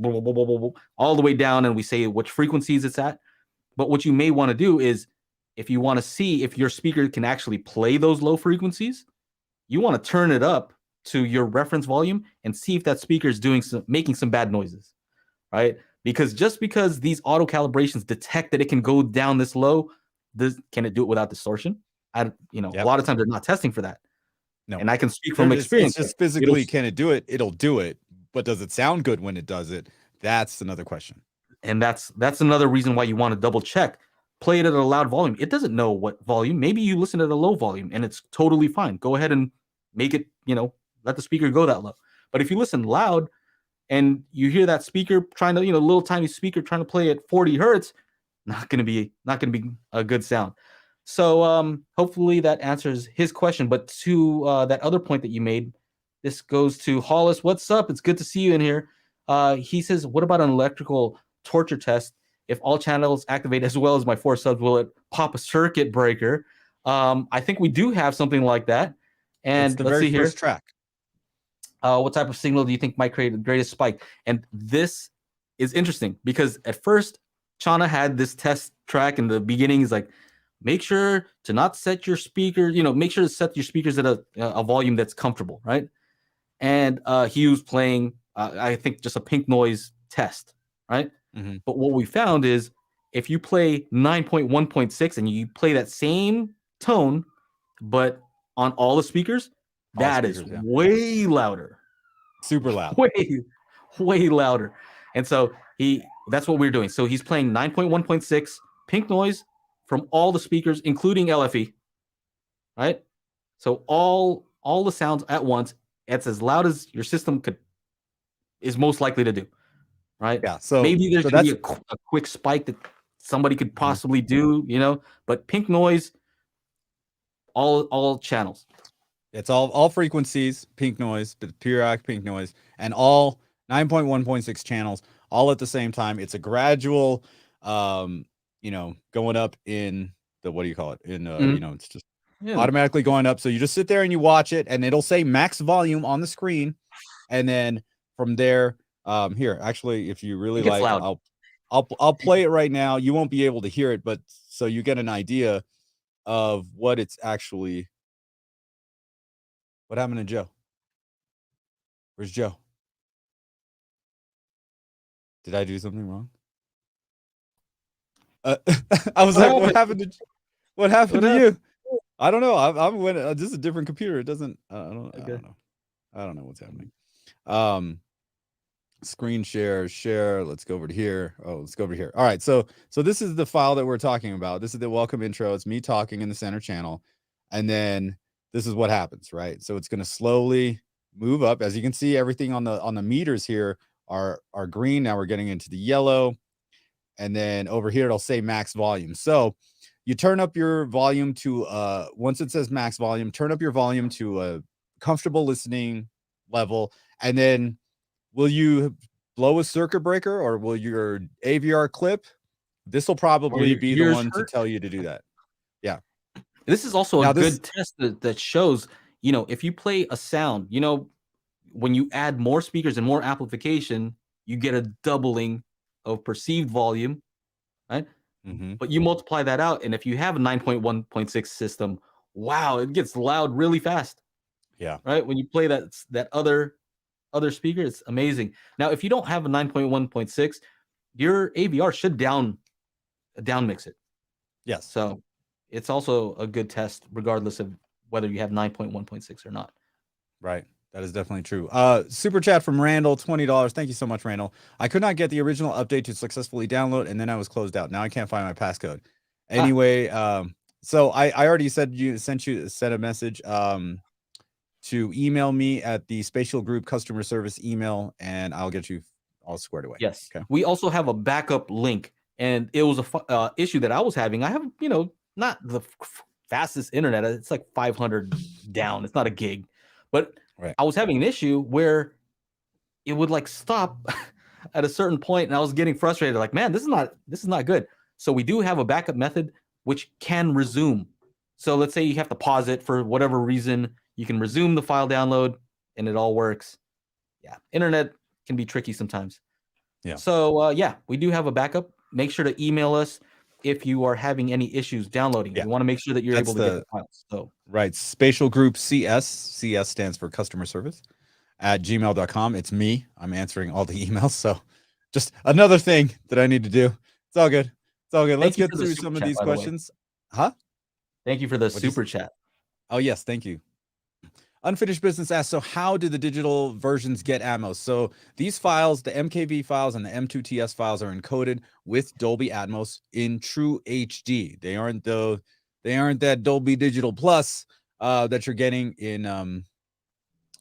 Speaker 2: All the way down, and we say which frequencies it's at. But what you may want to do is, if you want to see if your speaker can actually play those low frequencies, you want to turn it up to your reference volume and see if that speaker is making some bad noises, right? Because just because these auto calibrations detect that it can go down this low, can it do it without distortion? A lot of times they're not testing for that.
Speaker 1: No,
Speaker 2: and I can speak from experience.
Speaker 1: It's just physically, can it do it? It'll do it, but does it sound good when it does it? That's another question.
Speaker 2: And that's another reason why you want to double check. Play it at a loud volume. It doesn't know what volume. Maybe you listen at a low volume and it's totally fine. Go ahead and make it, let the speaker go that low. But if you listen loud and you hear that speaker trying to, little tiny speaker trying to play at 40 hertz, not going to be a good sound. So hopefully that answers his question. But to that other point that you made, this goes to Hollis. What's up? It's good to see you in here. He says, what about an electrical torture test? If all channels activate as well as my 4 subs, will it pop a circuit breaker? I think we do have something like that. And
Speaker 1: it's the very first track.
Speaker 2: What type of signal do you think might create the greatest spike? And this is interesting because at first, Chana had this test track in the beginning. He's like, make sure to not set your speaker, make sure to set your speakers at a volume that's comfortable, right? And he was playing, I think, just a pink noise test, right? Mm-hmm. But what we found is if you play 9.1.6 and you play that same tone, but on all the speakers, that is way louder.
Speaker 1: Super loud.
Speaker 2: Way louder. And so that's what we're doing. So he's playing 9.1.6 pink noise from all the speakers, including LFE, right? So all the sounds at once, it's as loud as your system is most likely to do. Right.
Speaker 1: Yeah. So
Speaker 2: maybe there's going to be a quick spike that somebody could possibly do, but pink noise, all channels.
Speaker 1: It's all frequencies, pink noise, but periodic pink noise, and all 9.1.6 channels all at the same time. It's a gradual, going up in the, what do you call it? In, it's just automatically going up. So you just sit there and you watch it, and it'll say max volume on the screen. And then from there, here, actually, if you really like, I'll play it right now. You won't be able to hear it, but so you get an idea of what it's actually. What happened to Joe? Where's Joe? Did I do something wrong? I was like, what happened to you? I don't know. I'm when this is a different computer. It doesn't. I don't know. I don't know what's happening. Screen share. Let's go over to here. Oh, let's go over here. All right. So this is the file that we're talking about. This is the welcome intro. It's me talking in the center channel. And then this is what happens, right? So it's going to slowly move up. As you can see, everything on the meters here are green. Now we're getting into the yellow. And then over here, it'll say max volume. So you turn up your volume to, once it says max volume, turn up your volume to a comfortable listening level. And then will you blow a circuit breaker or will your AVR clip? This will probably be the one to tell you to do that. Yeah.
Speaker 2: This is also a good test that shows, if you play a sound, when you add more speakers and more amplification, you get a doubling of perceived volume, right?
Speaker 1: Mm-hmm.
Speaker 2: But you multiply that out, and if you have a 9.1.6 system, wow, it gets loud really fast.
Speaker 1: Yeah.
Speaker 2: Right? When you play that other speaker, it's amazing. Now, if you don't have a 9.1.6, your AVR should down mix it.
Speaker 1: Yes.
Speaker 2: So it's also a good test, regardless of whether you have 9.1.6 or not.
Speaker 1: Right. That is definitely true. Super chat from Randall, $20. Thank you so much, Randall. I could not get the original update to successfully download, and then I was closed out. Now I can't find my passcode. Anyway, so I already sent a message to email me at the Spatial Group customer service email, and I'll get you all squared away.
Speaker 2: Yes.
Speaker 1: Okay.
Speaker 2: We also have a backup link, and it was a issue that I was having. I have, not the fastest internet. It's like 500 down. It's not a gig, but
Speaker 1: right.
Speaker 2: I was having an issue where it would like stop at a certain point, and I was getting frustrated. Like, man, this is not good. So we do have a backup method which can resume. So let's say you have to pause it for whatever reason, you can resume the file download, and it all works. Yeah, internet can be tricky sometimes.
Speaker 1: Yeah.
Speaker 2: So we do have a backup. Make sure to email us if you are having any issues downloading.
Speaker 1: Yeah.
Speaker 2: We want to make sure that you're able to get the files. So
Speaker 1: right, Spatial Group CS. CS stands for customer service at gmail.com. It's me. I'm answering all the emails. So just another thing that I need to do. It's all good. It's all good. Let's get through some of these questions. Huh?
Speaker 2: Thank you for the super chat.
Speaker 1: Oh, yes. Thank you. Unfinished Business asks, so how do the digital versions get Atmos? So these files, the MKV files and the M2TS files, are encoded with Dolby Atmos in true HD. They aren't that Dolby Digital Plus that you're getting in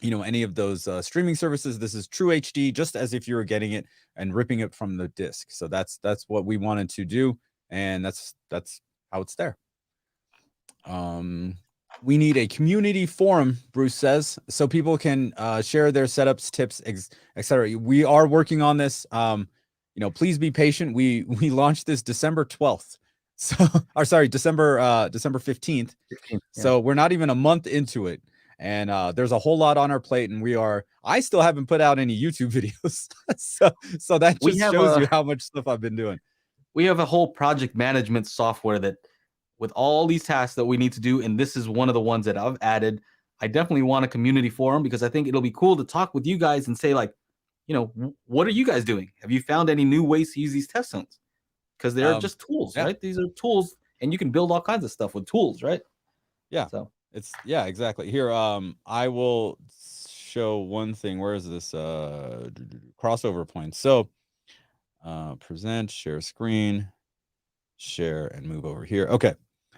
Speaker 1: any of those streaming services. This is true HD, just as if you were getting it and ripping it from the disc. So that's what we wanted to do, and that's how it's there. We need a community forum, Bruce says, so people can share their setups, tips, etc. We are working on this. Please be patient. We launched this December 12th. So, or sorry, December 15th. So we're not even a month into it. And there's a whole lot on our plate, and I still haven't put out any YouTube videos. so that just shows you how much stuff I've been doing.
Speaker 2: We have a whole project management software that, with all these tasks that we need to do, and this is one of the ones that I've added. I definitely want a community forum because I think it'll be cool to talk with you guys and say, like, what are you guys doing? Have you found any new ways to use these test zones? Because they're just tools, right? These are tools, and you can build all kinds of stuff with tools, right?
Speaker 1: Yeah. So exactly. Here, I will show one thing. Where is this? Crossover points. So present, share screen, share, and move over here. Okay.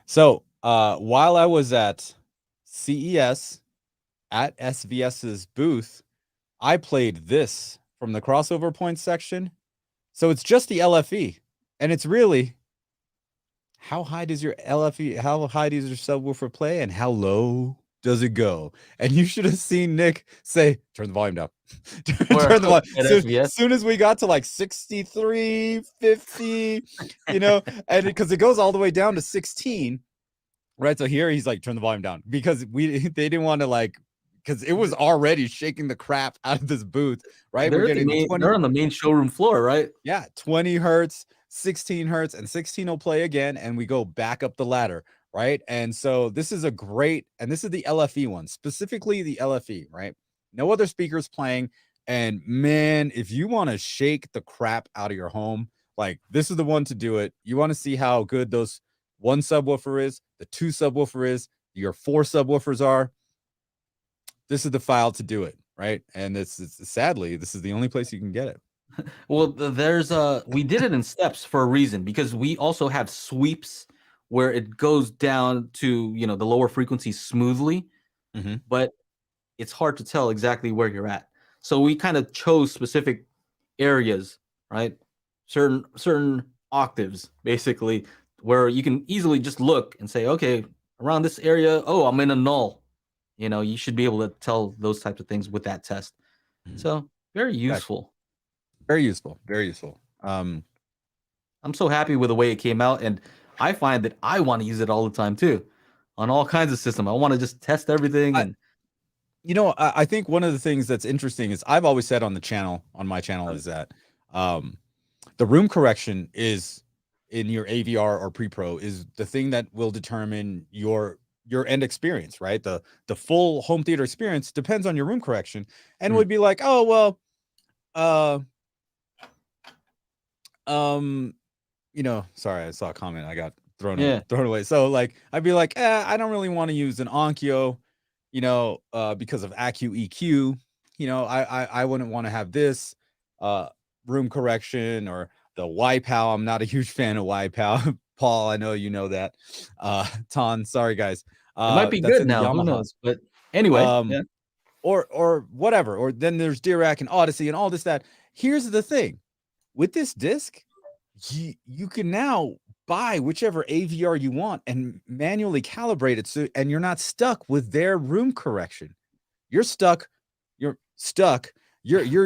Speaker 1: So while I was at CES at SVS's booth, I played this from the crossover points section. So it's just the LFE, and it's really how high does your LFE, how high does your subwoofer play, and how low does it go? And you should have seen Nick say, turn the volume down. Turn the volume. As soon as we got to like 63, 50, and because it goes all the way down to 16, right? So here he's like, turn the volume down, because they didn't want to because it was already shaking the crap out of this booth, right?
Speaker 2: They're on the main showroom floor, right?
Speaker 1: Yeah, 20 hertz, 16 hertz, and 16 will play again, and we go back up the ladder, right? And so this is and this is the LFE one, specifically the LFE, right? No other speakers playing. And man, if you want to shake the crap out of your home, this is the one to do it. You want to see how good those 1 subwoofer is, the 2 subwoofer is, your 4 subwoofers are. This is the file to do it, right? And sadly, this is the only place you can get it.
Speaker 2: Well, we did it in steps for a reason, because we also have sweeps where it goes down to, the lower frequencies smoothly, but it's hard to tell exactly where you're at. So we kind of chose specific areas, right? Certain octaves, basically, where you can easily just look and say, okay, around this area, oh, I'm in a null. You should be able to tell those types of things with that test. So very useful.
Speaker 1: Very useful. Very useful.
Speaker 2: I'm so happy with the way it came out, and I find that I want to use it all the time too, on all kinds of systems. I want to just test everything. And
Speaker 1: I think one of the things that's interesting is I've always said on my channel, is that the room correction is in your AVR or pre-pro is the thing that will determine your end experience, right? The full home theater experience depends on your room correction, and would be like, oh well, sorry, I saw a comment, I got thrown away. So like, I'd be like, I don't really want to use an Onkyo, because of Acu EQ. I wouldn't want to have this room correction or the YPOW. I'm not a huge fan of YPOW. Paul, I know you know that. Ton, sorry guys.
Speaker 2: It might be good now. Who knows? But anyway,
Speaker 1: or whatever. Or then there's Dirac and Odyssey and all this, that. Here's the thing. With this disc, you can now buy whichever AVR you want and manually calibrate it, and you're not stuck with their room correction. You're stuck. You're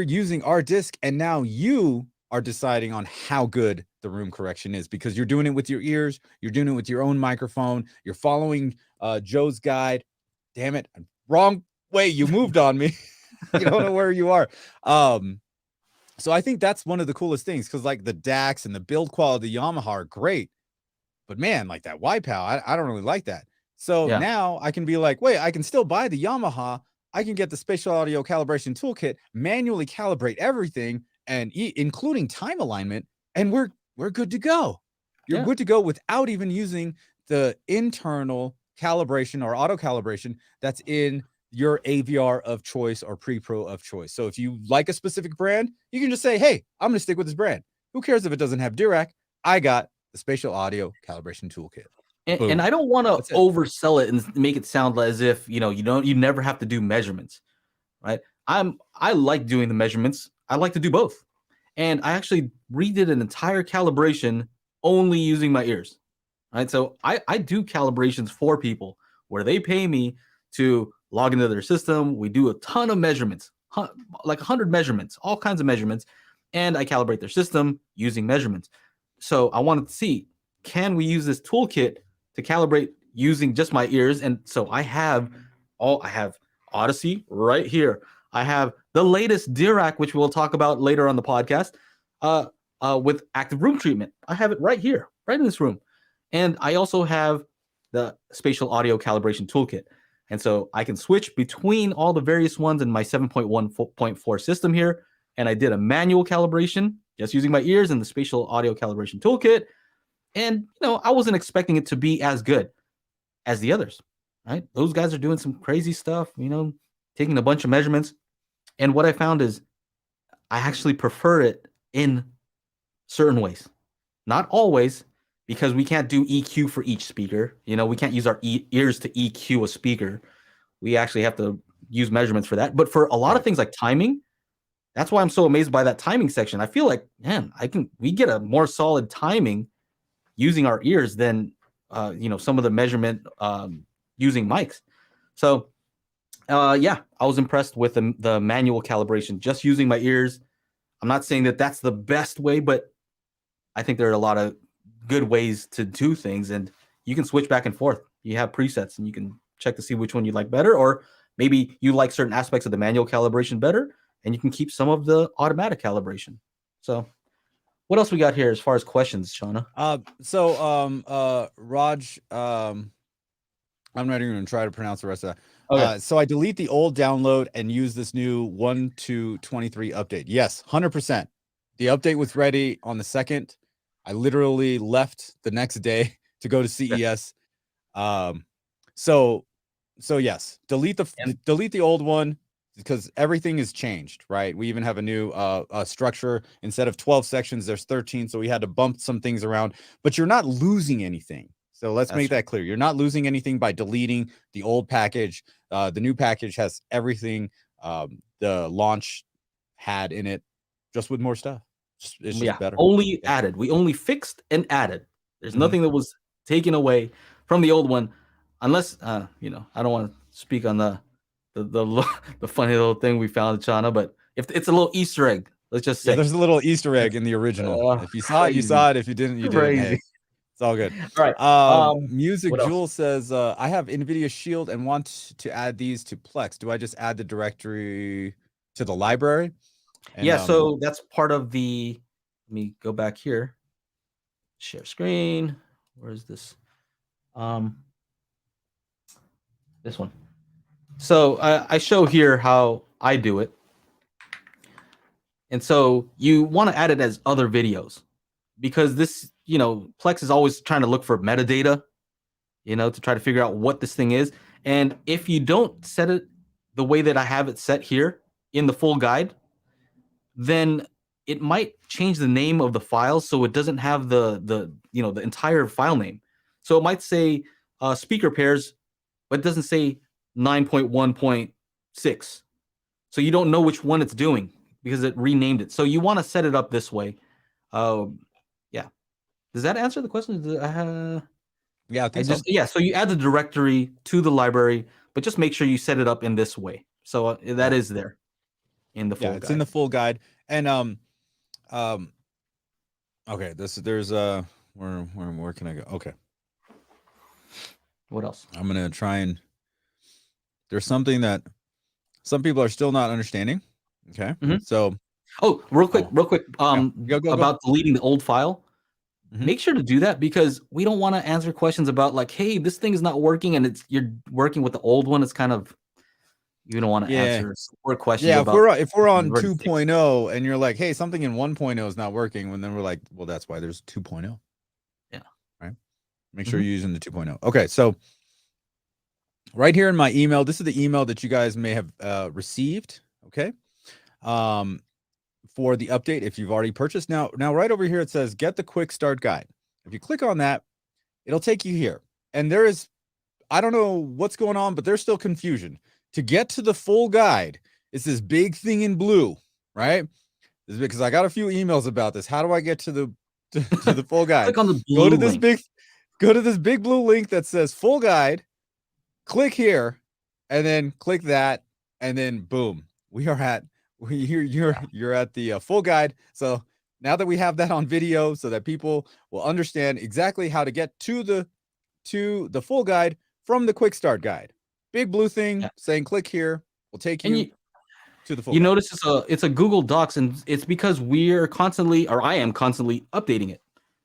Speaker 1: using our disc, and now you are deciding on how good the room correction is, because you're doing it with your ears, you're doing it with your own microphone, you're following Joe's guide. Damn it, wrong way, you moved on me. You don't know where you are. So I think that's one of the coolest things, because like the DACs and the build quality of Yamaha are great, but man, like that YPOW, I don't really like that. So now I can be like, wait, I can still buy the Yamaha. I can get the Spatial Audio Calibration Toolkit, manually calibrate everything, and including time alignment, and we're good to go. You're good to go without even using the internal calibration or auto calibration that's in your AVR of choice or pre-pro of choice. So if you like a specific brand, you can just say, hey, I'm going to stick with this brand. Who cares if it doesn't have Dirac? I got the Spatial Audio Calibration Toolkit.
Speaker 2: And I don't want to oversell it and make it sound as if, you never have to do measurements, right? I like doing the measurements. I like to do both. And I actually redid an entire calibration only using my ears, right? So I do calibrations for people where they pay me to log into their system. We do a ton of measurements, like 100 measurements, all kinds of measurements, and I calibrate their system using measurements. So I wanted to see, can we use this toolkit to calibrate using just my ears? And so I have Odyssey right here. I have the latest Dirac, which we'll talk about later on the podcast, with active room treatment. I have it right here, right in this room. And I also have the Spatial Audio Calibration Toolkit. And so I can switch between all the various ones in my 7.1.4 system here. And I did a manual calibration just using my ears and the Spatial Audio Calibration Toolkit. And, I wasn't expecting it to be as good as the others, right? Those guys are doing some crazy stuff, taking a bunch of measurements. And what I found is I actually prefer it in certain ways. Not always, because we can't do EQ for each speaker. We can't use our ears to EQ a speaker. We actually have to use measurements for that. But for a lot of things like timing, that's why I'm so amazed by that timing section. I feel like, man, we get a more solid timing using our ears than, some of the measurement using mics. So, I was impressed with the manual calibration, just using my ears. I'm not saying that that's the best way, but I think there are a lot of good ways to do things, and you can switch back and forth. You have presets, and you can check to see which one you like better, or maybe you like certain aspects of the manual calibration better, and you can keep some of the automatic calibration. So what else we got here as far as questions, Shauna?
Speaker 1: Raj, I'm not even going to try to pronounce the rest of that. Okay. So I delete the old download and use this new 1.2.23 update. Yes, 100%. The update was ready on the 2nd. I literally left the next day to go to CES. So yes, delete the old one, because everything has changed, right? We even have a new structure. Instead of 12 sections, there's 13. So we had to bump some things around, but you're not losing anything. So let's make that clear. You're not losing anything by deleting the old package. The new package has everything the launch had in it. just with more stuff. It's just better.
Speaker 2: Only added. We only fixed and added. There's nothing that was taken away from the old one, unless you know, I don't want to speak on the funny little thing we found in China, but if it's a little Easter egg, let's just say
Speaker 1: there's a little Easter egg in the original. If you saw it, you saw it. If you didn't, you didn't. Hey, it's all good.
Speaker 2: All right.
Speaker 1: Music Jewel says, I have NVIDIA Shield and want to add these to Plex. Do I just add the directory to the library? And,
Speaker 2: yeah, so that's part of the, let me go back here. Share screen. Where is this? This one. So I show here how I do it. And so you want to add it as other videos, because this, you know, Plex is always trying to look for metadata, you know, to try to figure out what this thing is. And if you don't set it the way that I have it set here in the full guide, then it might change the name of the file so it doesn't have the you know, the entire file name. So it might say speaker pairs, but it doesn't say 9.1.6. So you don't know which one it's doing because it renamed it. So you want to set it up this way. Yeah. Does that answer the question?
Speaker 1: Yeah, I think so.
Speaker 2: Yeah, so you add the directory to the library, but just make sure you set it up in this way. So that is there in the full guide.
Speaker 1: It's in the full guide. And okay, there's where can I go? Okay.
Speaker 2: What else?
Speaker 1: I'm gonna try and there's something that some people are still not understanding. Okay. So
Speaker 2: real quick about deleting the old file. Make sure to do that, because we don't want to answer questions about like, hey, this thing is not working and you're working with the old one. It's kind of, you don't want to answer support questions.
Speaker 1: Yeah, if we're on 2.0 and you're like, hey, something in 1.0 is not working, and then we're like, well, that's why there's 2.0.
Speaker 2: Yeah.
Speaker 1: Right. Make sure you're using the 2.0. Okay, so right here in my email, this is the email that you guys may have received. Okay. For the update, if you've already purchased. Now right over here, it says get the quick start guide. If you click on that, it'll take you here. And there is, I don't know what's going on, but there's still confusion. To get to the full guide, it's this big thing in blue, right? This is because I got a few emails about this. How do I get to the full guide?
Speaker 2: Click on the blue link.
Speaker 1: Go to this big blue link that says full guide. Click here, and then click that, and then boom, you're at the full guide. So now that we have that on video, so that people will understand exactly how to get to the full guide from the quick start guide, big blue thing saying click here will take you to the full guide.
Speaker 2: Notice it's a Google Docs, and it's because we're constantly, or I am constantly updating it.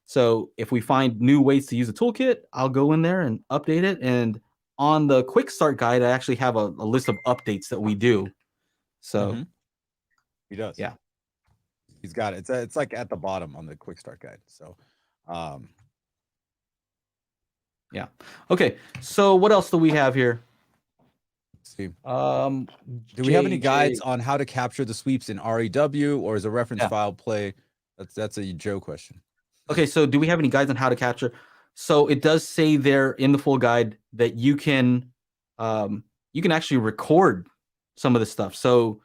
Speaker 2: So if we find new ways to use the toolkit, I'll go in there and update it. And on the quick start guide, I actually have a list of updates that we do. So
Speaker 1: he does.
Speaker 2: Yeah.
Speaker 1: He's got it. It's like at the bottom on the quick start guide. So
Speaker 2: yeah. Okay. So what else do we have here?
Speaker 1: Let's see. Do we have any guides on how to capture the sweeps in REW, or is a reference file play? That's a Joe question.
Speaker 2: Okay, so do we have any guides on how to capture? So it does say there in the full guide that you can actually record some of this stuff. So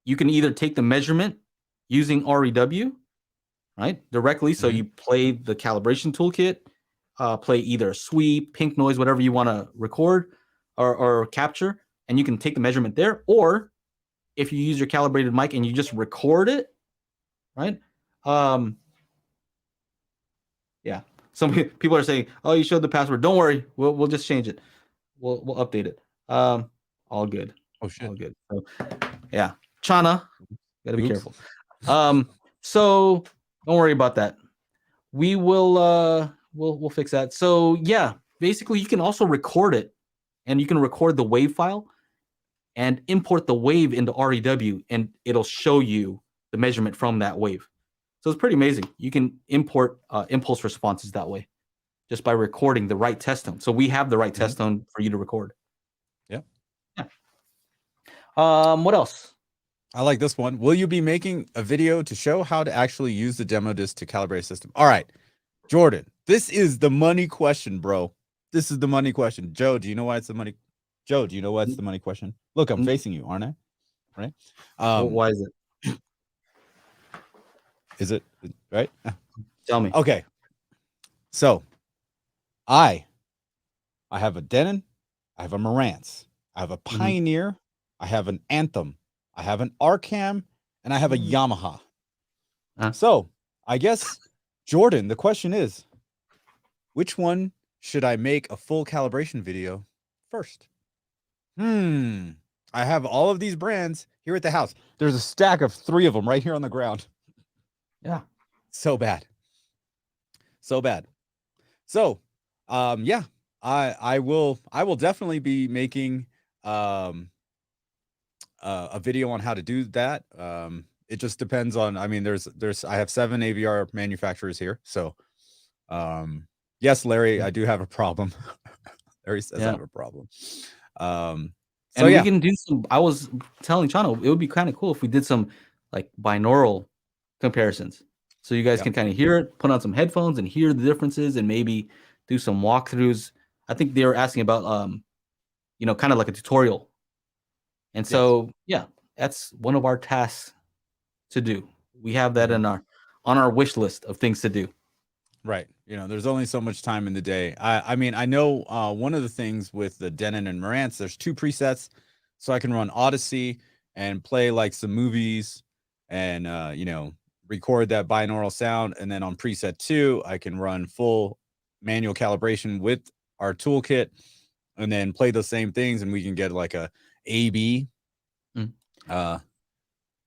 Speaker 2: you can either take the measurement using REW, right, directly. So you play the calibration toolkit, play either a sweep, pink noise, whatever you want to record or capture, and you can take the measurement there. Or if you use your calibrated mic and you just record it, right? Yeah. Some people are saying, "Oh, you showed the password. Don't worry, we'll just change it. We'll update it. All good.
Speaker 1: Oh shit.
Speaker 2: All good." So, yeah, Chana, gotta be careful. So don't worry about that. We will we'll fix that. So yeah, basically you can also record it, and you can record the wave file and import the wave into REW, and it'll show you the measurement from that wave. So it's pretty amazing. You can import impulse responses that way, just by recording the right test tone. So we have the right test tone for you to record.
Speaker 1: Yeah.
Speaker 2: What else?
Speaker 1: I like this one. Will you be making a video to show how to actually use the demo disc to calibrate a system? All right, Jordan, this is the money question, bro. This is the money question. Joe, do you know why it's the money? Joe, do you know why it's the money question? Look, I'm facing you, aren't I? Right?
Speaker 2: Why is it?
Speaker 1: Is it right?
Speaker 2: Tell me.
Speaker 1: Okay. So I have a Denon, I have a Marantz, I have a Pioneer, I have an Anthem, I have an Arcam, and I have a Yamaha. So I guess, Jordan, the question is, which one should I make a full calibration video first? I have all of these brands here at the house. There's a stack of 3 of them right here on the ground.
Speaker 2: Yeah.
Speaker 1: So bad. So bad. So, yeah, I will definitely be making a video on how to do that. It just depends on, I mean, I have 7 AVR manufacturers here. So, yes, Larry, I do have a problem. Larry says I have a problem.
Speaker 2: So we can do some, I was telling Chano, it would be kind of cool if we did some like binaural comparisons. So you guys can kind of hear it, put on some headphones and hear the differences and maybe do some walkthroughs. I think they were asking about, you know, kind of like a tutorial. And so, yeah, that's one of our tasks to do. We have that on our wish list of things to do.
Speaker 1: Right. You know, there's only so much time in the day. I mean, I know one of the things with the Denon and Marantz, there's 2 presets. So I can run Odyssey and play like some movies and, you know, record that binaural sound. And then on preset 2, I can run full manual calibration with our toolkit and then play the same things. And we can get like a A/B,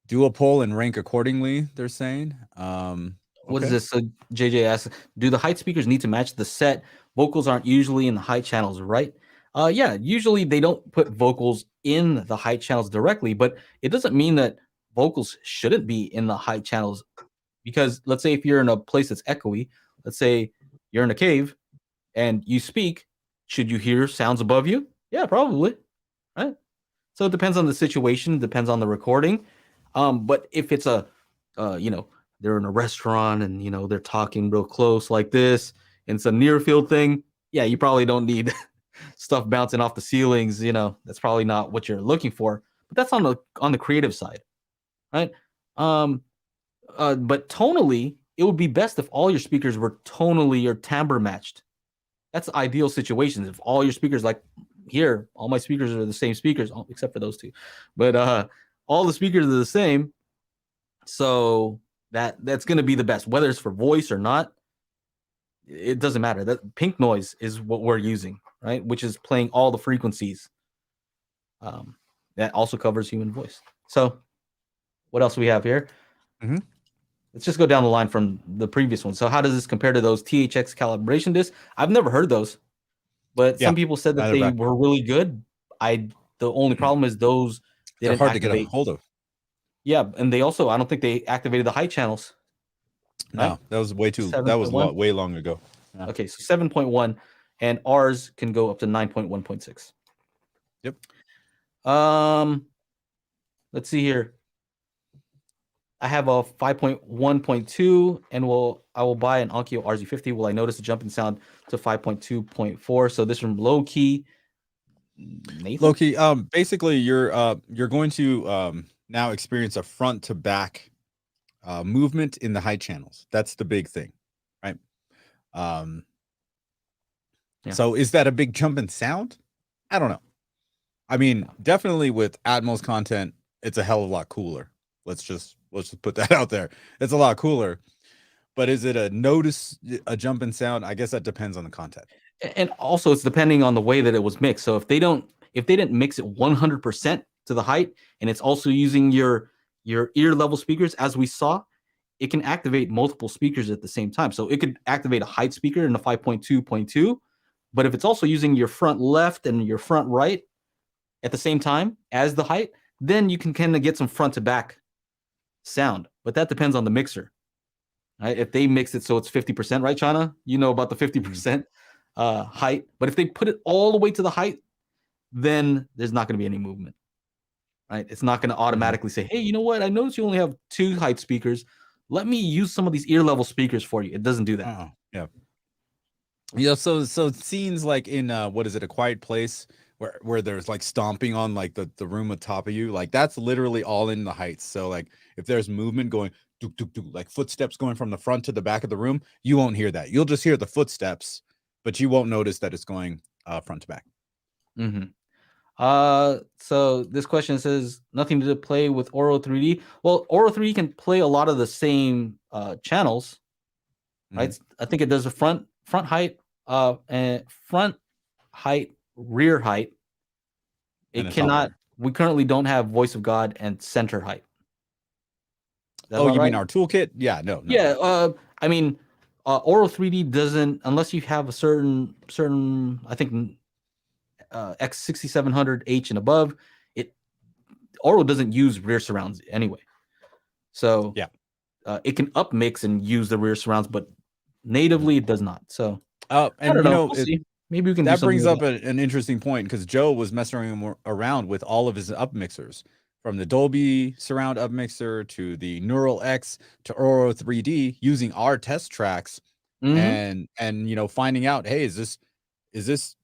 Speaker 1: duopole and rank accordingly, they're saying.
Speaker 2: What is this? So JJ asks, do the height speakers need to match the set? Vocals aren't usually in the height channels, right? Yeah, usually they don't put vocals in the height channels directly, but it doesn't mean that vocals shouldn't be in the height channels. Because let's say if you're in a place that's echoey, let's say you're in a cave and you speak, should you hear sounds above you? Yeah, probably, right? So it depends on the situation, depends on the recording. But if it's a, you know, they're in a restaurant and, you know, they're talking real close like this, and it's a near field thing, yeah, you probably don't need stuff bouncing off the ceilings. You know, that's probably not what you're looking for. But that's on the creative side, right? But tonally, it would be best if all your speakers were tonally or timbre matched. That's the ideal situation. If all your speakers, like here, all my speakers are the same speakers, except for those 2. But all the speakers are the same. So that's going to be the best, whether it's for voice or not. It doesn't matter. That pink noise is what we're using, right? Which is playing all the frequencies. That also covers human voice. So what else do we have here? Let's just go down the line from the previous one. So how does this compare to those THX calibration discs? I've never heard those, but some people said that they were really good. The only problem is those
Speaker 1: they're hard to get a hold of.
Speaker 2: Yeah, and they also, I don't think they activated the height channels.
Speaker 1: No, right? That was way too. 7. That was way long ago.
Speaker 2: Yeah. Okay, so 7.1, and ours can go up to 9.1.6.
Speaker 1: Yep.
Speaker 2: Let's see here. I have a 5.1.2, and I will buy an Onkyo RZ50. Will I notice a jump in sound to 5.2.4? So this from Low Key. Nathan?
Speaker 1: Low Key. Basically, you're going to now experience a front to back movement in the height channels. That's the big thing, right? So is that a big jump in sound? I don't know. I mean, definitely with Atmos content, it's a hell of a lot cooler. Let's just put that out there. It's a lot cooler. But is it a jump in sound? I guess that depends on the content.
Speaker 2: And also it's depending on the way that it was mixed. So if they didn't mix it 100% to the height, and it's also using your ear level speakers, as we saw, it can activate multiple speakers at the same time. So it could activate a height speaker in the 5.2.2, but if it's also using your front left and your front right at the same time as the height, then you can kind of get some front to back sound. But that depends on the mixer. Right? If they mix it so it's 50%, right, Chana? You know about the 50% height. But if they put it all the way to the height, then there's not going to be any movement. Right? It's not going to automatically say, hey, you know what? I noticed you only have 2 height speakers. Let me use some of these ear level speakers for you. It doesn't do that.
Speaker 1: Yeah. Yeah. So scenes like in what is it, A Quiet Place, where there's like stomping on like the room on top of you, like that's literally all in the heights. So like if there's movement going duk, duk, duk, like footsteps going from the front to the back of the room, you won't hear that. You'll just hear the footsteps, but you won't notice that it's going front to back.
Speaker 2: So this question says nothing to play with Auro 3D. Well, Auro 3D can play a lot of the same channels, right? I think it does the front height, and front height, rear height. It cannot. We currently don't have Voice of God and center height.
Speaker 1: Oh, you mean our toolkit? Yeah, no.
Speaker 2: Yeah, I mean, Auro 3D doesn't, unless you have a certain, I think, X6700H and above. Auro doesn't use rear surrounds anyway, so
Speaker 1: yeah,
Speaker 2: it can upmix and use the rear surrounds, but natively it does not. So,
Speaker 1: and
Speaker 2: I don't know. We'll see. Maybe we can.
Speaker 1: That brings up an interesting point, because Joe was messing around with all of his upmixers, from the Dolby surround upmixer to the Neural X to Auro 3D, using our test tracks, and finding out, hey, is this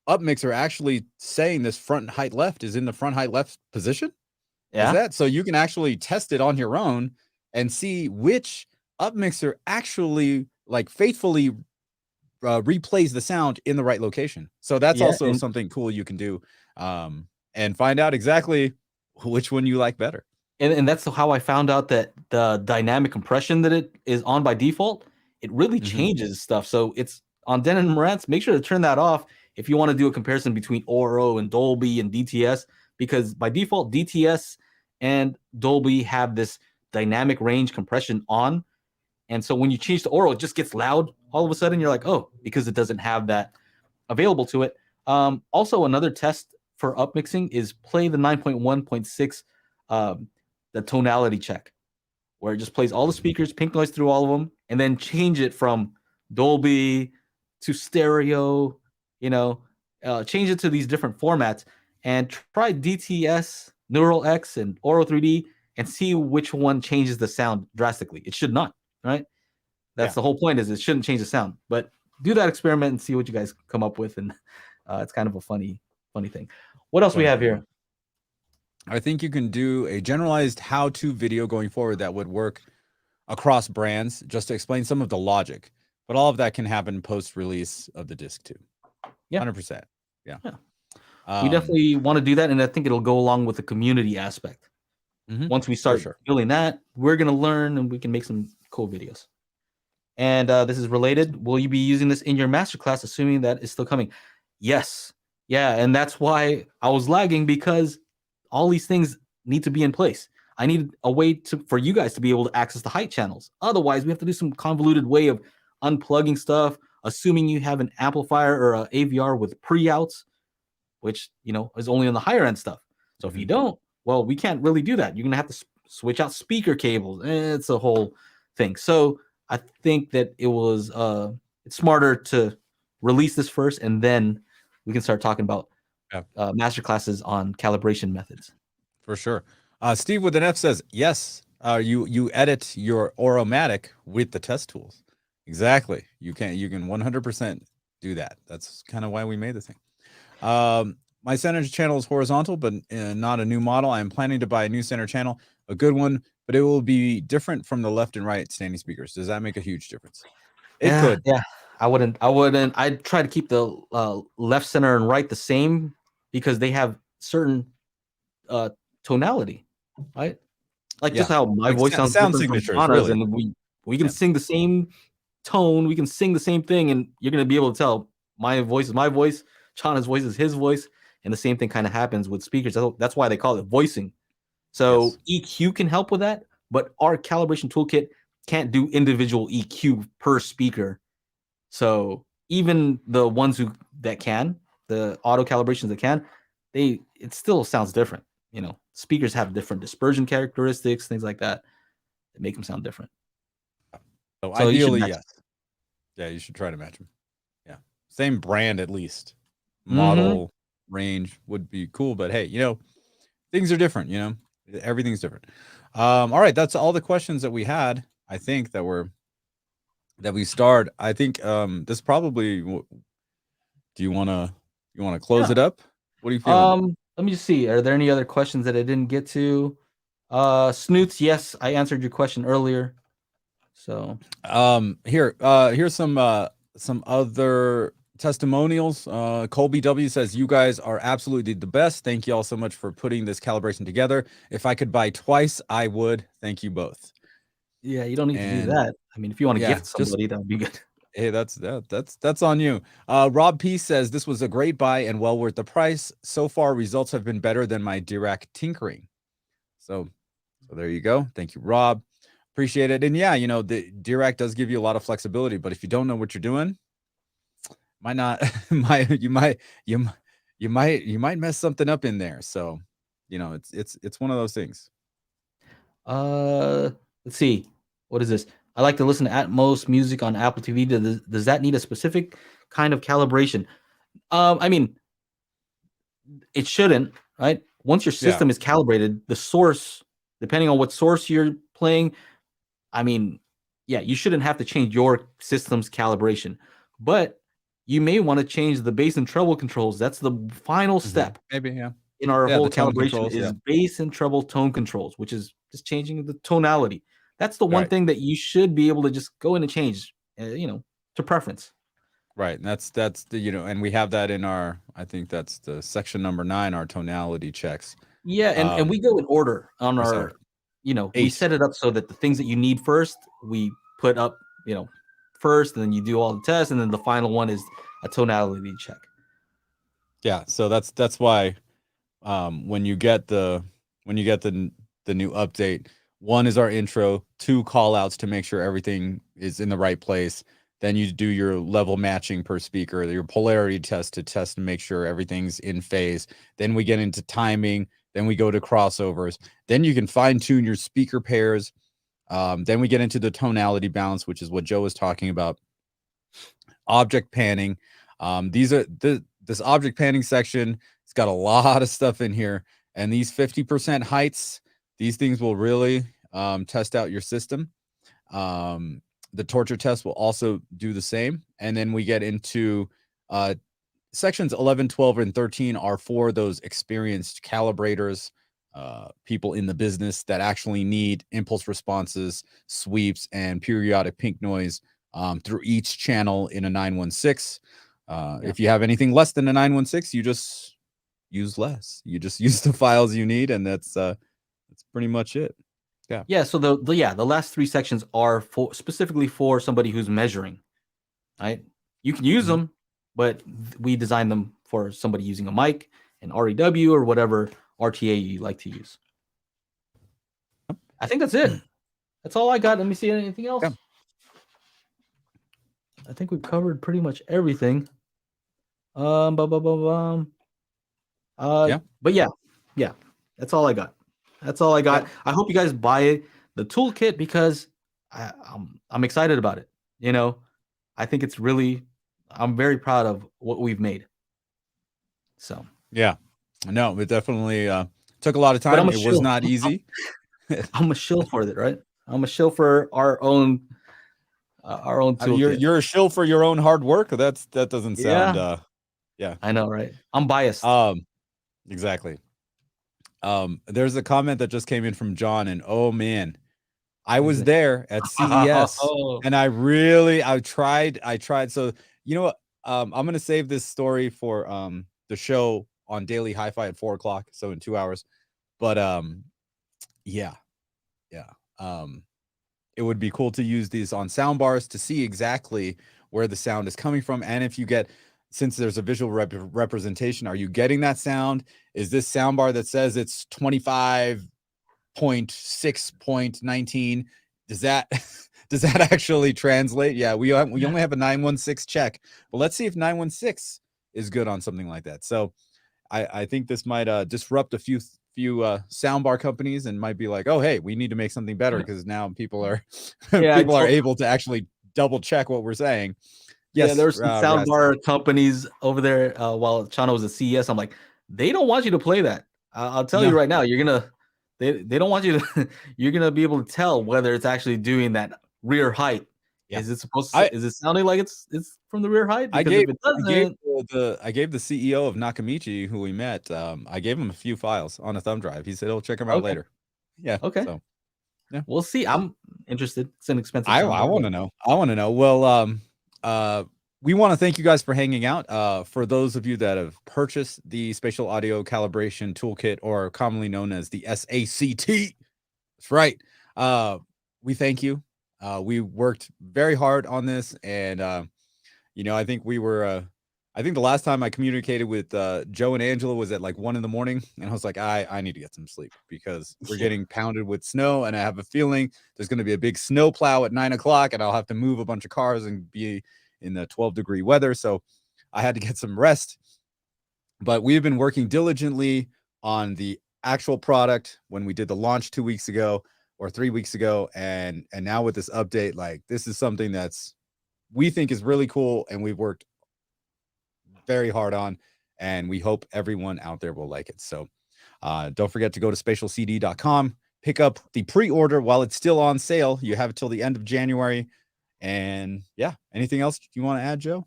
Speaker 1: upmixer actually saying this front height left is in the front height left position?
Speaker 2: Yeah.
Speaker 1: Is that so you can actually test it on your own and see which upmixer actually like faithfully replays the sound in the right location. So that's also something cool you can do, and find out exactly which one you like better.
Speaker 2: And that's how I found out that the dynamic compression that it is on by default, it really changes stuff. So it's on Denon and Marantz. Make sure to turn that off if you want to do a comparison between Auro and Dolby and DTS, because by default, DTS and Dolby have this dynamic range compression on. And so when you change to Auro, it just gets loud all of a sudden. You're like, oh, because it doesn't have that available to it. Also, another test for upmixing is play the 9.1.6, the tonality check, where it just plays all the speakers, pink noise through all of them, and then change it from Dolby to stereo, change it to these different formats, and try DTS, Neural X, and Auro 3D, and see which one changes the sound drastically. It should not, right? That's the whole point, is it shouldn't change the sound. But do that experiment and see what you guys come up with, and it's kind of a funny thing. What else we have here?
Speaker 1: I think you can do a generalized how-to video going forward that would work across brands, just to explain some of the logic. But all of that can happen post-release of the disc too. Yeah, 100%. Yeah.
Speaker 2: We definitely want to do that, and I think it'll go along with the community aspect. Once we start doing that, we're gonna learn, and we can make some cool videos. And this is related. Will you be using this in your masterclass, assuming that is still coming? Yes. Yeah, and that's why I was lagging, because all these things need to be in place. I need a way for you guys to be able to access the height channels. Otherwise, we have to do some convoluted way of unplugging stuff, assuming you have an amplifier or an AVR with pre-outs, which is only on the higher end stuff. So if you don't, well, we can't really do that. You're gonna have to switch out speaker cables. It's a whole thing. So I think that it's smarter to release this first, and then we can start talking about master classes on calibration methods.
Speaker 1: For sure. Steve with an F says, yes, you edit your Auromatic with the test tools. Exactly. You can 100% do that. That's kind of why we made the thing. My center channel is horizontal, but not a new model. I am planning to buy a new center channel, a good one, but it will be different from the left and right standing speakers. Does that make a huge difference? It could.
Speaker 2: Yeah. I wouldn't. I'd try to keep the left, center, and right the same, because they have certain tonality, right? Like just how my voice sounds
Speaker 1: sound
Speaker 2: different
Speaker 1: signatures,
Speaker 2: from Chana's,
Speaker 1: really.
Speaker 2: and we can sing the same tone, we can sing the same thing, and you're gonna be able to tell my voice is my voice, Chana's voice is his voice, and the same thing kind of happens with speakers. That's why they call it voicing. So EQ can help with that, but our calibration toolkit can't do individual EQ per speaker. So even the ones that can, the auto calibrations that can, it still sounds different. Speakers have different dispersion characteristics, things like that make them sound different.
Speaker 1: So ideally, yes. Yeah, you should try to match them. Yeah. Same brand, at least. Model, range would be cool, but hey, things are different, everything's different. All right, that's all the questions that we had. I think that we starred. I think this probably, do you want to close it up? What are you feeling?
Speaker 2: Let me just see. Are there any other questions that I didn't get to? Snoots, yes, I answered your question earlier. So
Speaker 1: here's some other testimonials. Colby W says, you guys are absolutely the best. Thank you all so much for putting this calibration together. If I could buy twice, I would. Thank you both.
Speaker 2: Yeah, you don't need to do that. I mean, if you want to gift somebody, that would be good.
Speaker 1: Hey, that's on you. Rob P says, this was a great buy and well worth the price. So far, results have been better than my Dirac tinkering. So there you go. Thank you, Rob. Appreciate it. And yeah, the Dirac does give you a lot of flexibility, but if you don't know what you're doing, you might mess something up in there. So, it's one of those things.
Speaker 2: Let's see. What is this? I like to listen to Atmos music on Apple TV. Does that need a specific kind of calibration? I mean, it shouldn't, right? Once your system is calibrated, the source, depending on what source you're playing, I mean, yeah, you shouldn't have to change your system's calibration. But you may want to change the bass and treble controls. That's the final step.
Speaker 1: Maybe,
Speaker 2: in our whole calibration is bass and treble tone controls, which is just changing the tonality. That's the one thing that you should be able to just go in and change, to preference.
Speaker 1: Right. And that's the, and we have that in our, I think that's the section number 9, our tonality checks.
Speaker 2: Yeah. And we go in order on our, we set it up so that the things that you need first, we put up, first, and then you do all the tests. And then the final one is a tonality check.
Speaker 1: Yeah. So that's why, when you get the new update, 1 is our intro, 2 call outs to make sure everything is in the right place. Then you do your level matching per speaker, your polarity test to test and make sure everything's in phase. Then we get into timing. Then we go to crossovers. Then you can fine tune your speaker pairs. Then we get into the tonality balance, which is what Joe was talking about. Object panning. This object panning section, it's got a lot of stuff in here. And these 50% heights, these things will really test out your system. The torture test will also do the same. And then we get into sections 11, 12, and 13 are for those experienced calibrators, people in the business that actually need impulse responses, sweeps, and periodic pink noise through each channel in a 916. If you have anything less than a 916, you just use less. You just use the files you need, and that's pretty much it.
Speaker 2: Yeah. So the last 3 sections are specifically for somebody who's measuring, right? You can use them, but we designed them for somebody using a mic, an REW, or whatever RTA you like to use. I think that's it. That's all I got. Let me see anything else. I think we've covered pretty much everything. But yeah, that's all I got. I hope you guys buy the toolkit because I'm excited about it. I think it's really, I'm very proud of what we've made. So
Speaker 1: yeah, no, it definitely took a lot of time. It was not easy.
Speaker 2: I'm a shill for it, right? I'm a shill for our own toolkit.
Speaker 1: You're a shill for your own hard work. That doesn't sound. Yeah,
Speaker 2: I know, right? I'm biased.
Speaker 1: Exactly. There's a comment that just came in from John, and oh man, I was there at CES, and I tried. So you know what? I'm gonna save this story for the show on Daily Hi-Fi at 4:00, so in 2 hours. But yeah. It would be cool to use these on sound bars to see exactly where the sound is coming from, and if you get, since there's a visual representation, are you getting that sound? Is this sound bar that says it's 25.6.19? Does that actually translate? Yeah, we only have a 916 check, but let's see if 916 is good on something like that. So I think this might disrupt a few soundbar companies and might be like, oh hey, we need to make something better because now people are are able to actually double check what we're saying. Yes,
Speaker 2: yeah, there's some soundbar companies over there while Chana was at CES. I'm like, they don't want you to play that. I'll tell you right now, they don't want you to you're gonna be able to tell whether it's actually doing that rear height Is it supposed to? Is it sounding like it's from the rear height? Because if it doesn't,
Speaker 1: I gave the CEO of Nakamichi, who we met, I gave him a few files on a thumb drive. He said he'll check them out later. Yeah.
Speaker 2: Okay.
Speaker 1: So yeah,
Speaker 2: we'll see. I'm interested. It's an expensive.
Speaker 1: I want to know. I want to know. Well, we want to thank you guys for hanging out. For those of you that have purchased the Spatial Audio Calibration Toolkit, or commonly known as the SACT, that's right. We thank you. We worked very hard on this, and you know, I think we were. I think the last time I communicated with Joe and Angela was at like 1 a.m, and I was like, I need to get some sleep because we're getting pounded with snow, and I have a feeling there's going to be a big snow plow at 9 o'clock, and I'll have to move a bunch of cars and be in the 12-degree weather. So I had to get some rest. But we've been working diligently on the actual product when we did the launch 2 weeks ago or 3 weeks ago, and now with this update, like, this is something that's we think is really cool, and we've worked very hard on, and we hope everyone out there will like it. So don't forget to go to spatialcd.com, pick up the pre-order while it's still on sale. You have it till the end of January. And yeah, anything else you want to add, Joe?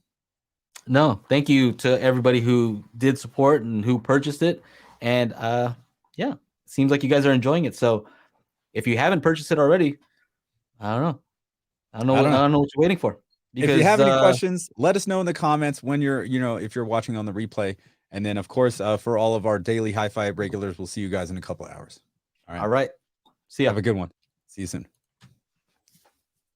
Speaker 2: No, thank you to everybody who did support and who purchased it. And yeah, seems like you guys are enjoying it. So if you haven't purchased it already, I don't know. I don't know what you're waiting for.
Speaker 1: Because, if you have any questions, let us know in the comments when you're, if you're watching on the replay. And then, of course, for all of our daily hi-fi regulars, we'll see you guys in a couple of hours.
Speaker 2: All right. See ya.
Speaker 1: Have a good one. See you soon.